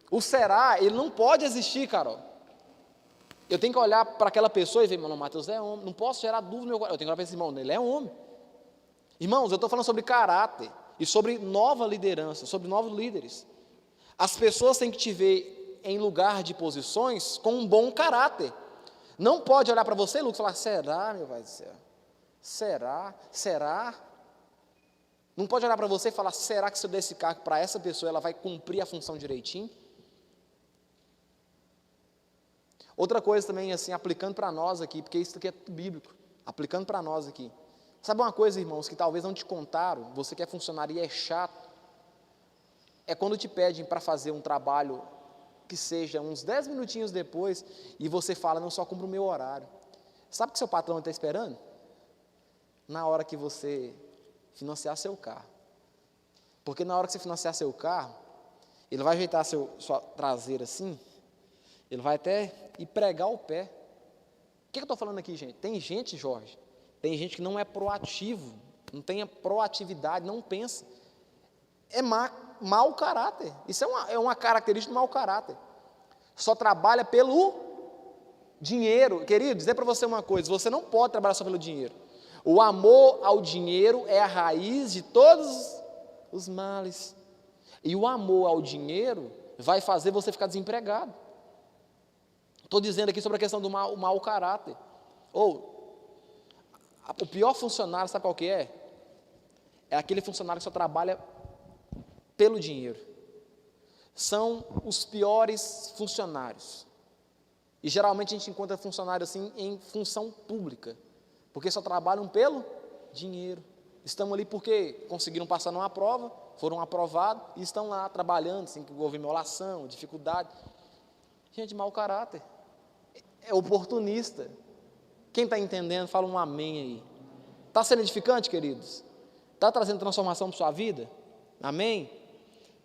O será, ele não pode existir, Carol. Eu tenho que olhar para aquela pessoa e ver, mano, Mateus é homem. Não posso gerar dúvida no meu coração. Eu tenho que olhar para esse irmão, ele é homem. Irmãos, eu estou falando sobre caráter e sobre nova liderança, sobre novos líderes. As pessoas têm que te ver em lugar de posições com um bom caráter. Não pode olhar para você, Lucas, e falar, será, meu pai do céu? Será? Será? Não pode olhar para você e falar, será que se eu der esse cargo para essa pessoa, ela vai cumprir a função direitinho? Outra coisa também, assim, aplicando para nós aqui, porque isso aqui é tudo bíblico, aplicando para nós aqui. Sabe uma coisa, irmãos, que talvez não te contaram, você que é funcionário e é chato, é quando te pedem para fazer um trabalho que seja uns 10 minutinhos depois, e você fala, não, só cumpro o meu horário. Sabe o que seu patrão está esperando? Na hora que você financiar seu carro. Porque na hora que você financiar seu carro, ele vai ajeitar sua traseira assim, ele vai até ir pregar o pé. O que eu estou falando aqui, gente? Tem gente, Jorge, tem gente que não é proativo, não tem a proatividade, não pensa. É mau caráter. Isso é uma característica do mau caráter. Só trabalha pelo dinheiro. Querido, dizer para você uma coisa, você não pode trabalhar só pelo dinheiro. O amor ao dinheiro é a raiz de todos os males. E o amor ao dinheiro vai fazer você ficar desempregado. Estou dizendo aqui sobre a questão do mau caráter. O pior funcionário, sabe qual que é? É aquele funcionário que só trabalha pelo dinheiro. São os piores funcionários. E geralmente a gente encontra funcionário assim em função pública, porque só trabalham pelo dinheiro. Estão ali porque conseguiram passar numa prova, foram aprovados e estão lá trabalhando, sem que houve violação, dificuldade. Gente, mau caráter. É oportunista. Quem está entendendo, fala um amém aí. Está sendo edificante, queridos? Está trazendo transformação para a sua vida? Amém?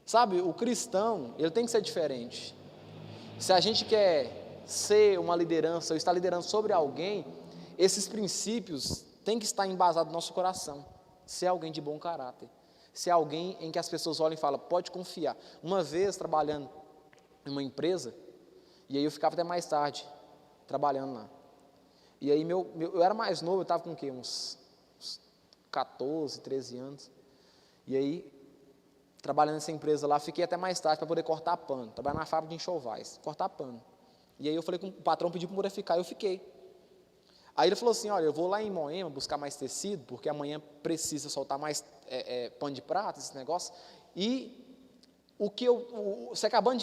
Sabe, o cristão, ele tem que ser diferente. Se a gente quer ser uma liderança, ou estar liderando sobre alguém, esses princípios têm que estar embasados no nosso coração. Ser alguém de bom caráter. Ser alguém em que as pessoas olhem e falam, pode confiar. Uma vez, trabalhando em uma empresa, e aí eu ficava até mais tarde, trabalhando lá. E aí eu era mais novo, eu estava com o quê? Uns 14, 13 anos. E aí, trabalhando nessa empresa lá, fiquei até mais tarde para poder cortar pano. Trabalhar na fábrica de enxovais, cortar pano. E aí eu falei com o patrão, pediu para poder ficar, eu fiquei. Aí ele falou assim, olha, eu vou lá em Moema buscar mais tecido, porque amanhã precisa soltar mais pano de prata, esse negócio. E o que você acabando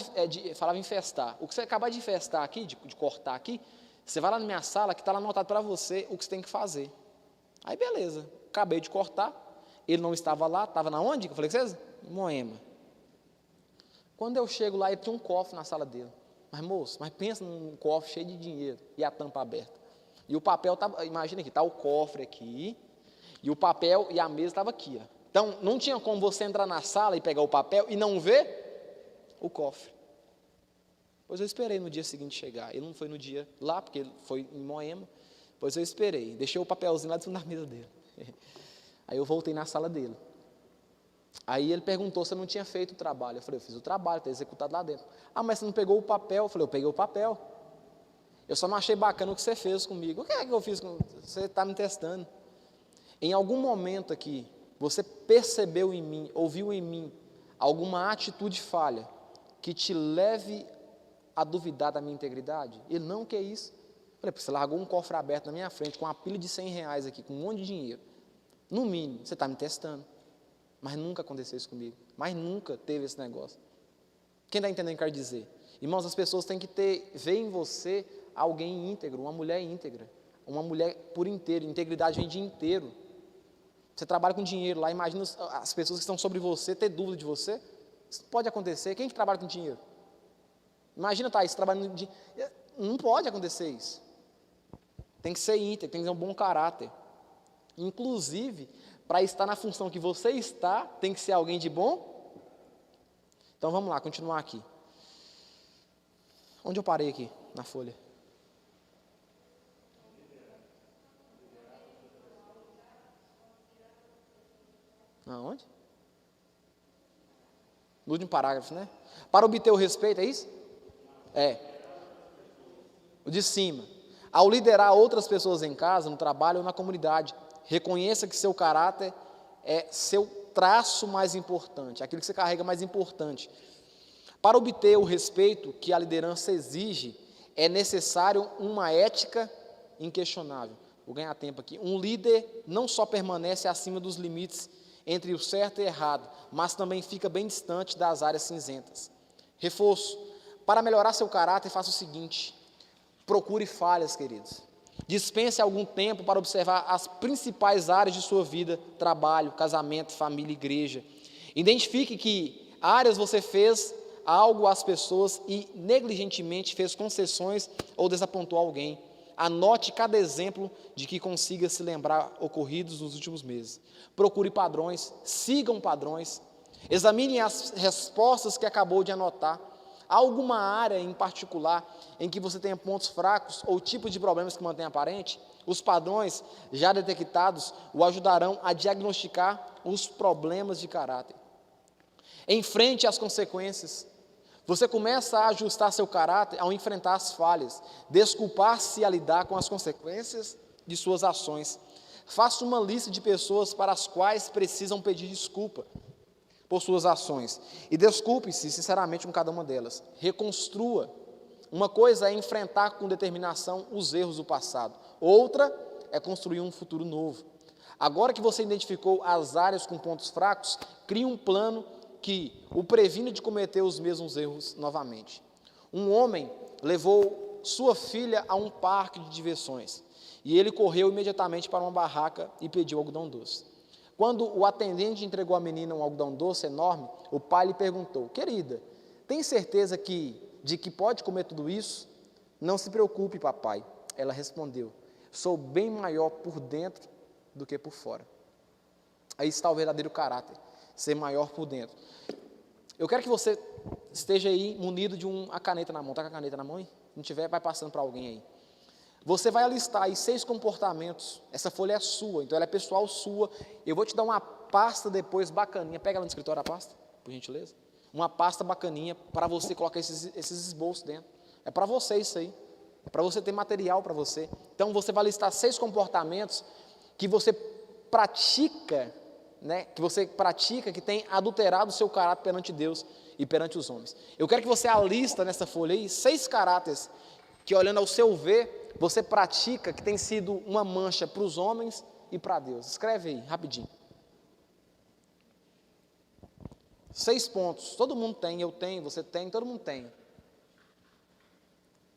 falava infestar, o que você acabar de infestar aqui, de cortar aqui, você vai lá na minha sala, que está lá anotado para você o que você tem que fazer. Aí beleza, acabei de cortar, ele não estava lá, estava na onde? Eu falei com vocês? Em Moema. Quando eu chego lá, ele tinha um cofre na sala dele. Mas moço, pensa num cofre cheio de dinheiro e a tampa aberta. E o papel estava, imagina aqui, está o cofre aqui, e o papel e a mesa estava aqui. Ó. Então, não tinha como você entrar na sala e pegar o papel e não ver o cofre. Pois eu esperei no dia seguinte chegar. Ele não foi no dia lá, porque ele foi em Moema. Pois eu esperei, deixei o papelzinho lá de cima da mesa dele. Aí eu voltei na sala dele. Aí ele perguntou se eu não tinha feito o trabalho. Eu falei, eu fiz o trabalho, está executado lá dentro. Ah, mas você não pegou o papel? Eu falei, eu peguei o papel. Eu só não achei bacana o que você fez comigo. O que é que eu fiz com você? Está me testando. Em algum momento aqui, você percebeu em mim, ouviu em mim, alguma atitude falha que te leve a duvidar da minha integridade? Ele, não, que é isso? Eu falei, você largou um cofre aberto na minha frente, com uma pilha de R$100 aqui, com um monte de dinheiro. No mínimo, você está me testando. Mas nunca aconteceu isso comigo. Mas nunca teve esse negócio. Quem está entendendo o que eu quero dizer? Irmãos, as pessoas têm que ver em você alguém íntegro, uma mulher íntegra, uma mulher por inteiro. Integridade vem de inteiro. Você trabalha com dinheiro lá, imagina as pessoas que estão sobre você ter dúvida de você. Isso pode acontecer. Quem que trabalha com dinheiro? Imagina, Thaís, trabalhando com dinheiro. Não pode acontecer isso. Tem que ser íntegro, tem que ter um bom caráter. Inclusive, para estar na função que você está, tem que ser alguém de bom. Então vamos lá, continuar aqui. Onde eu parei aqui, na folha? Aonde? No último parágrafo, né? Para obter o respeito, é isso? É. O de cima. Ao liderar outras pessoas em casa, no trabalho ou na comunidade, reconheça que seu caráter é seu traço mais importante, aquilo que você carrega mais importante. Para obter o respeito que a liderança exige, é necessário uma ética inquestionável. Vou ganhar tempo aqui. Um líder não só permanece acima dos limites entre o certo e errado, mas também fica bem distante das áreas cinzentas. Reforço. Para melhorar seu caráter, faça o seguinte: procure falhas, queridos. Dispense algum tempo para observar as principais áreas de sua vida: trabalho, casamento, família, igreja. Identifique que áreas você fez algo às pessoas e negligentemente fez concessões ou desapontou alguém. Anote cada exemplo de que consiga se lembrar ocorridos nos últimos meses. Procure padrões, sigam padrões. Examine as respostas que acabou de anotar. Há alguma área em particular em que você tenha pontos fracos ou tipos de problemas que mantém aparente? Os padrões já detectados o ajudarão a diagnosticar os problemas de caráter. Enfrente as consequências. Você começa a ajustar seu caráter ao enfrentar as falhas, desculpar-se e a lidar com as consequências de suas ações. Faça uma lista de pessoas para as quais precisam pedir desculpa por suas ações e desculpe-se sinceramente com cada uma delas. Reconstrua. Uma coisa é enfrentar com determinação os erros do passado, outra é construir um futuro novo. Agora que você identificou as áreas com pontos fracos, crie um plano que o previne de cometer os mesmos erros novamente. Um homem levou sua filha a um parque de diversões e ele correu imediatamente para uma barraca e pediu algodão doce. Quando o atendente entregou à menina um algodão doce enorme, o pai lhe perguntou: querida, tem certeza de que pode comer tudo isso? Não se preocupe, papai. Ela respondeu: sou bem maior por dentro do que por fora. Aí está o verdadeiro caráter, ser maior por dentro. Eu quero que você esteja aí munido de uma caneta na mão. Está com a caneta na mão aí? Se não tiver, vai passando para alguém aí. Você vai alistar aí 6 comportamentos. Essa folha é sua, então ela é pessoal sua. Eu vou te dar uma pasta depois bacaninha. Pega lá no escritório a pasta, por gentileza. Uma pasta bacaninha para você colocar esses esboços dentro. É para você isso aí. É para você ter material para você. Então você vai listar 6 comportamentos que você pratica, que tem adulterado o seu caráter perante Deus e perante os homens. Eu quero que você alista nessa folha aí 6 caráteres que, olhando ao seu ver, você pratica, que tem sido uma mancha para os homens e para Deus. Escreve aí, rapidinho. 6 pontos. Todo mundo tem, eu tenho, você tem, todo mundo tem.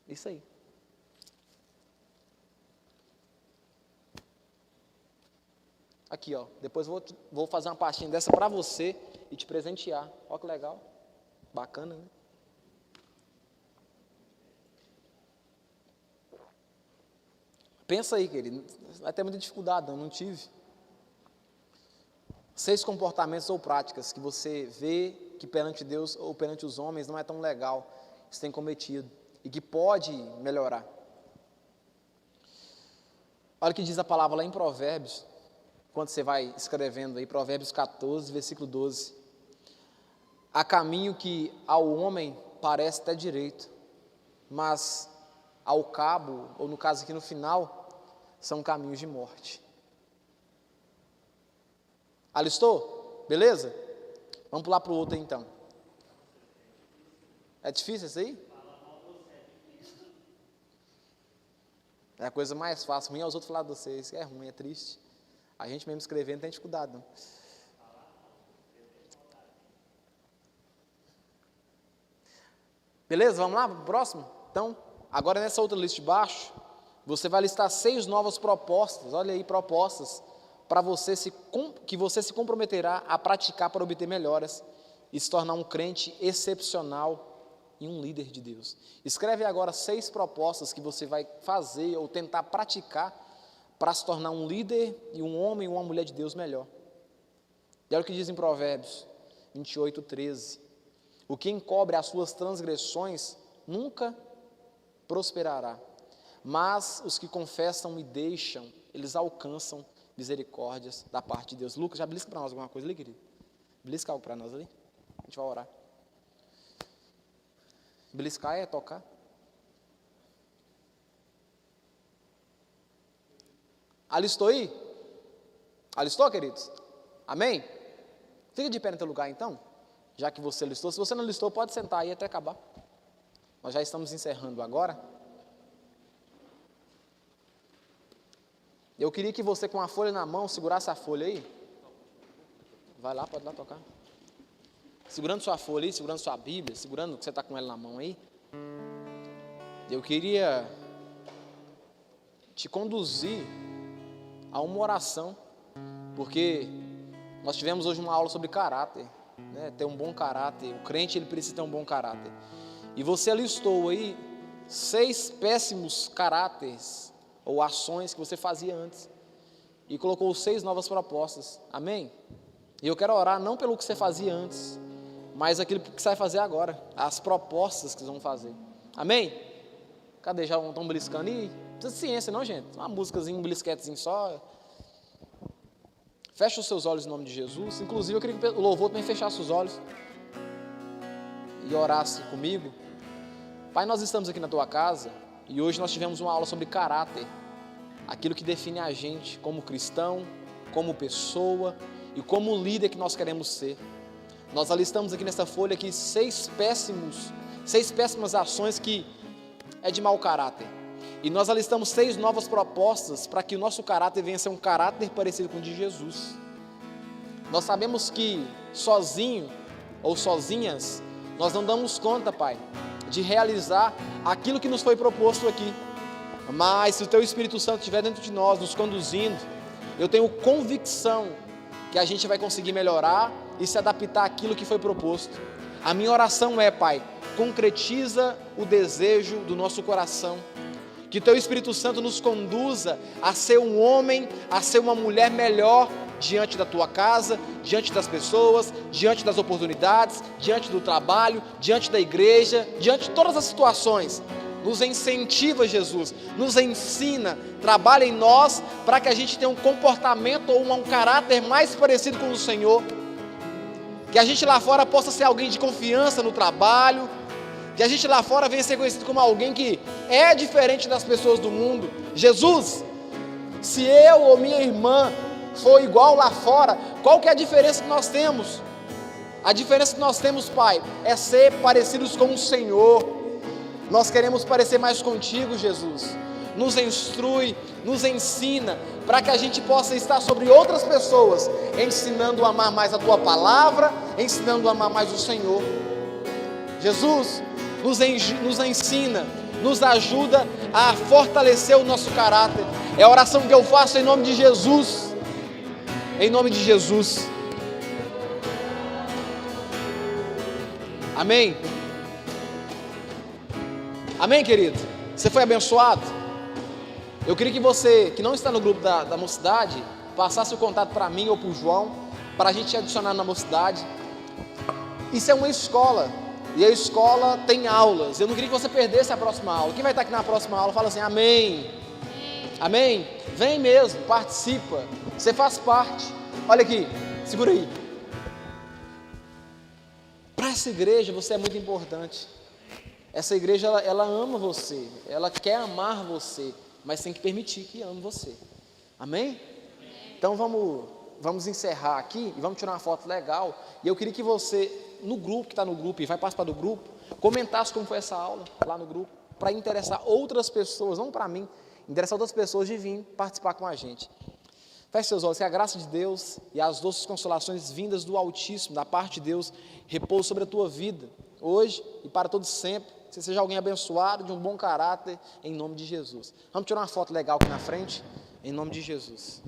Isso aí. Aqui, ó. Depois vou fazer uma pastinha dessa para você e te presentear. Olha que legal. Bacana, né? Pensa aí, querido. Vai ter muita dificuldade, não tive. 6 comportamentos ou práticas que você vê que perante Deus ou perante os homens não é tão legal, que você tem cometido e que pode melhorar. Olha o que diz a palavra lá em Provérbios, quando você vai escrevendo aí, Provérbios 14, versículo 12. Há caminho que ao homem parece até direito, mas ao cabo, ou no caso aqui no final, são caminhos de morte. Alistou? Beleza? Vamos pular para o outro aí, então. É difícil isso aí? É a coisa mais fácil. Ruim é os outros falar de vocês. É ruim, é triste. A gente mesmo escrevendo não tem dificuldade, não. Beleza? Vamos lá para o próximo? Então, agora nessa outra lista de baixo, você vai listar 6 novas propostas. Olha aí, propostas para que você se comprometerá a praticar para obter melhoras e se tornar um crente excepcional e um líder de Deus. Escreve agora 6 propostas que você vai fazer ou tentar praticar para se tornar um líder e um homem ou uma mulher de Deus melhor. E olha o que diz em Provérbios 28, 13. O que encobre as suas transgressões nunca prosperará, mas os que confessam e deixam, eles alcançam misericórdias da parte de Deus. Lucas, já belisca para nós alguma coisa ali, querido? Belisca algo para nós ali? A gente vai orar. Beliscar é tocar. Alistou aí? Alistou, queridos? Amém? Fica de pé no teu lugar, então. já que você listou. Se você não listou, pode sentar aí até acabar. Nós já estamos encerrando agora. Eu queria que você, com a folha na mão, segurasse a folha aí. Vai lá, pode lá tocar. Segurando sua folha aí, segurando sua Bíblia, segurando que você está com ela na mão aí. Eu queria te conduzir a uma oração, porque nós tivemos hoje uma aula sobre caráter, né? Ter um bom caráter. O crente, ele precisa ter um bom caráter. E você listou aí 6 péssimos caráteres ou ações que você fazia antes e colocou 6 novas propostas. Amém? E eu quero orar não pelo que você fazia antes, mas aquilo que você vai fazer agora, as propostas que vocês vão fazer. Amém? Cadê? Já estão beliscando? Ih, não precisa de ciência não, gente. Uma músicazinha, um belisquetezinho só. Fecha os seus olhos em nome de Jesus. Inclusive, eu queria que o louvor também fechasse os olhos e orasse comigo. Pai, nós estamos aqui na tua casa e hoje nós tivemos uma aula sobre caráter, aquilo que define a gente como cristão, como pessoa e como líder que nós queremos ser. Nós alistamos aqui nessa folha aqui 6 péssimas ações que é de mau caráter. E nós alistamos 6 novas propostas para que o nosso caráter venha a ser um caráter parecido com o de Jesus. Nós sabemos que sozinho ou sozinhas nós não damos conta, Pai, de realizar aquilo que nos foi proposto aqui. Mas se o Teu Espírito Santo estiver dentro de nós, nos conduzindo, eu tenho convicção que a gente vai conseguir melhorar e se adaptar àquilo que foi proposto. A minha oração é, Pai, concretiza o desejo do nosso coração. Que Teu Espírito Santo nos conduza a ser um homem, a ser uma mulher melhor diante da Tua casa, diante das pessoas, diante das oportunidades, diante do trabalho, diante da igreja, diante de todas as situações. Nos incentiva, Jesus, nos ensina, trabalha em nós para que a gente tenha um comportamento ou um caráter mais parecido com o Senhor. Que a gente lá fora possa ser alguém de confiança no trabalho, que a gente lá fora venha ser conhecido como alguém que é diferente das pessoas do mundo. Jesus, se eu ou minha irmã for igual lá fora, qual que é a diferença que nós temos? A diferença que nós temos, Pai, é ser parecidos com o Senhor. Nós queremos parecer mais contigo, Jesus. Nos instrui, nos ensina, para que a gente possa estar sobre outras pessoas, ensinando a amar mais a Tua palavra, ensinando a amar mais o Senhor. Jesus, nos ensina, nos ajuda a fortalecer o nosso caráter. É a oração que eu faço em nome de Jesus. Em nome de Jesus. Amém? Amém, querido? Você foi abençoado? Eu queria que você, que não está no grupo da mocidade, passasse o contato para mim ou para o João, para a gente adicionar na mocidade. Isso é uma escola, e a escola tem aulas. Eu não queria que você perdesse a próxima aula. Quem vai estar aqui na próxima aula, fala assim, amém. Amém? Vem mesmo, participa. Você faz parte. Olha aqui, segura aí. Para essa igreja você é muito importante. Essa igreja, ela ama você, ela quer amar você, mas tem que permitir que ame você. Amém? Então vamos encerrar aqui e vamos tirar uma foto legal. E eu queria que você, no grupo, que está no grupo e vai participar do grupo, comentasse como foi essa aula lá no grupo, para interessar outras pessoas, não para mim, interessar outras pessoas de vir participar com a gente. Feche seus olhos, que a graça de Deus e as doces consolações vindas do Altíssimo, da parte de Deus, repousem sobre a tua vida, hoje e para todo sempre. Que você seja alguém abençoado, de um bom caráter, em nome de Jesus. Vamos tirar uma foto legal aqui na frente, em nome de Jesus.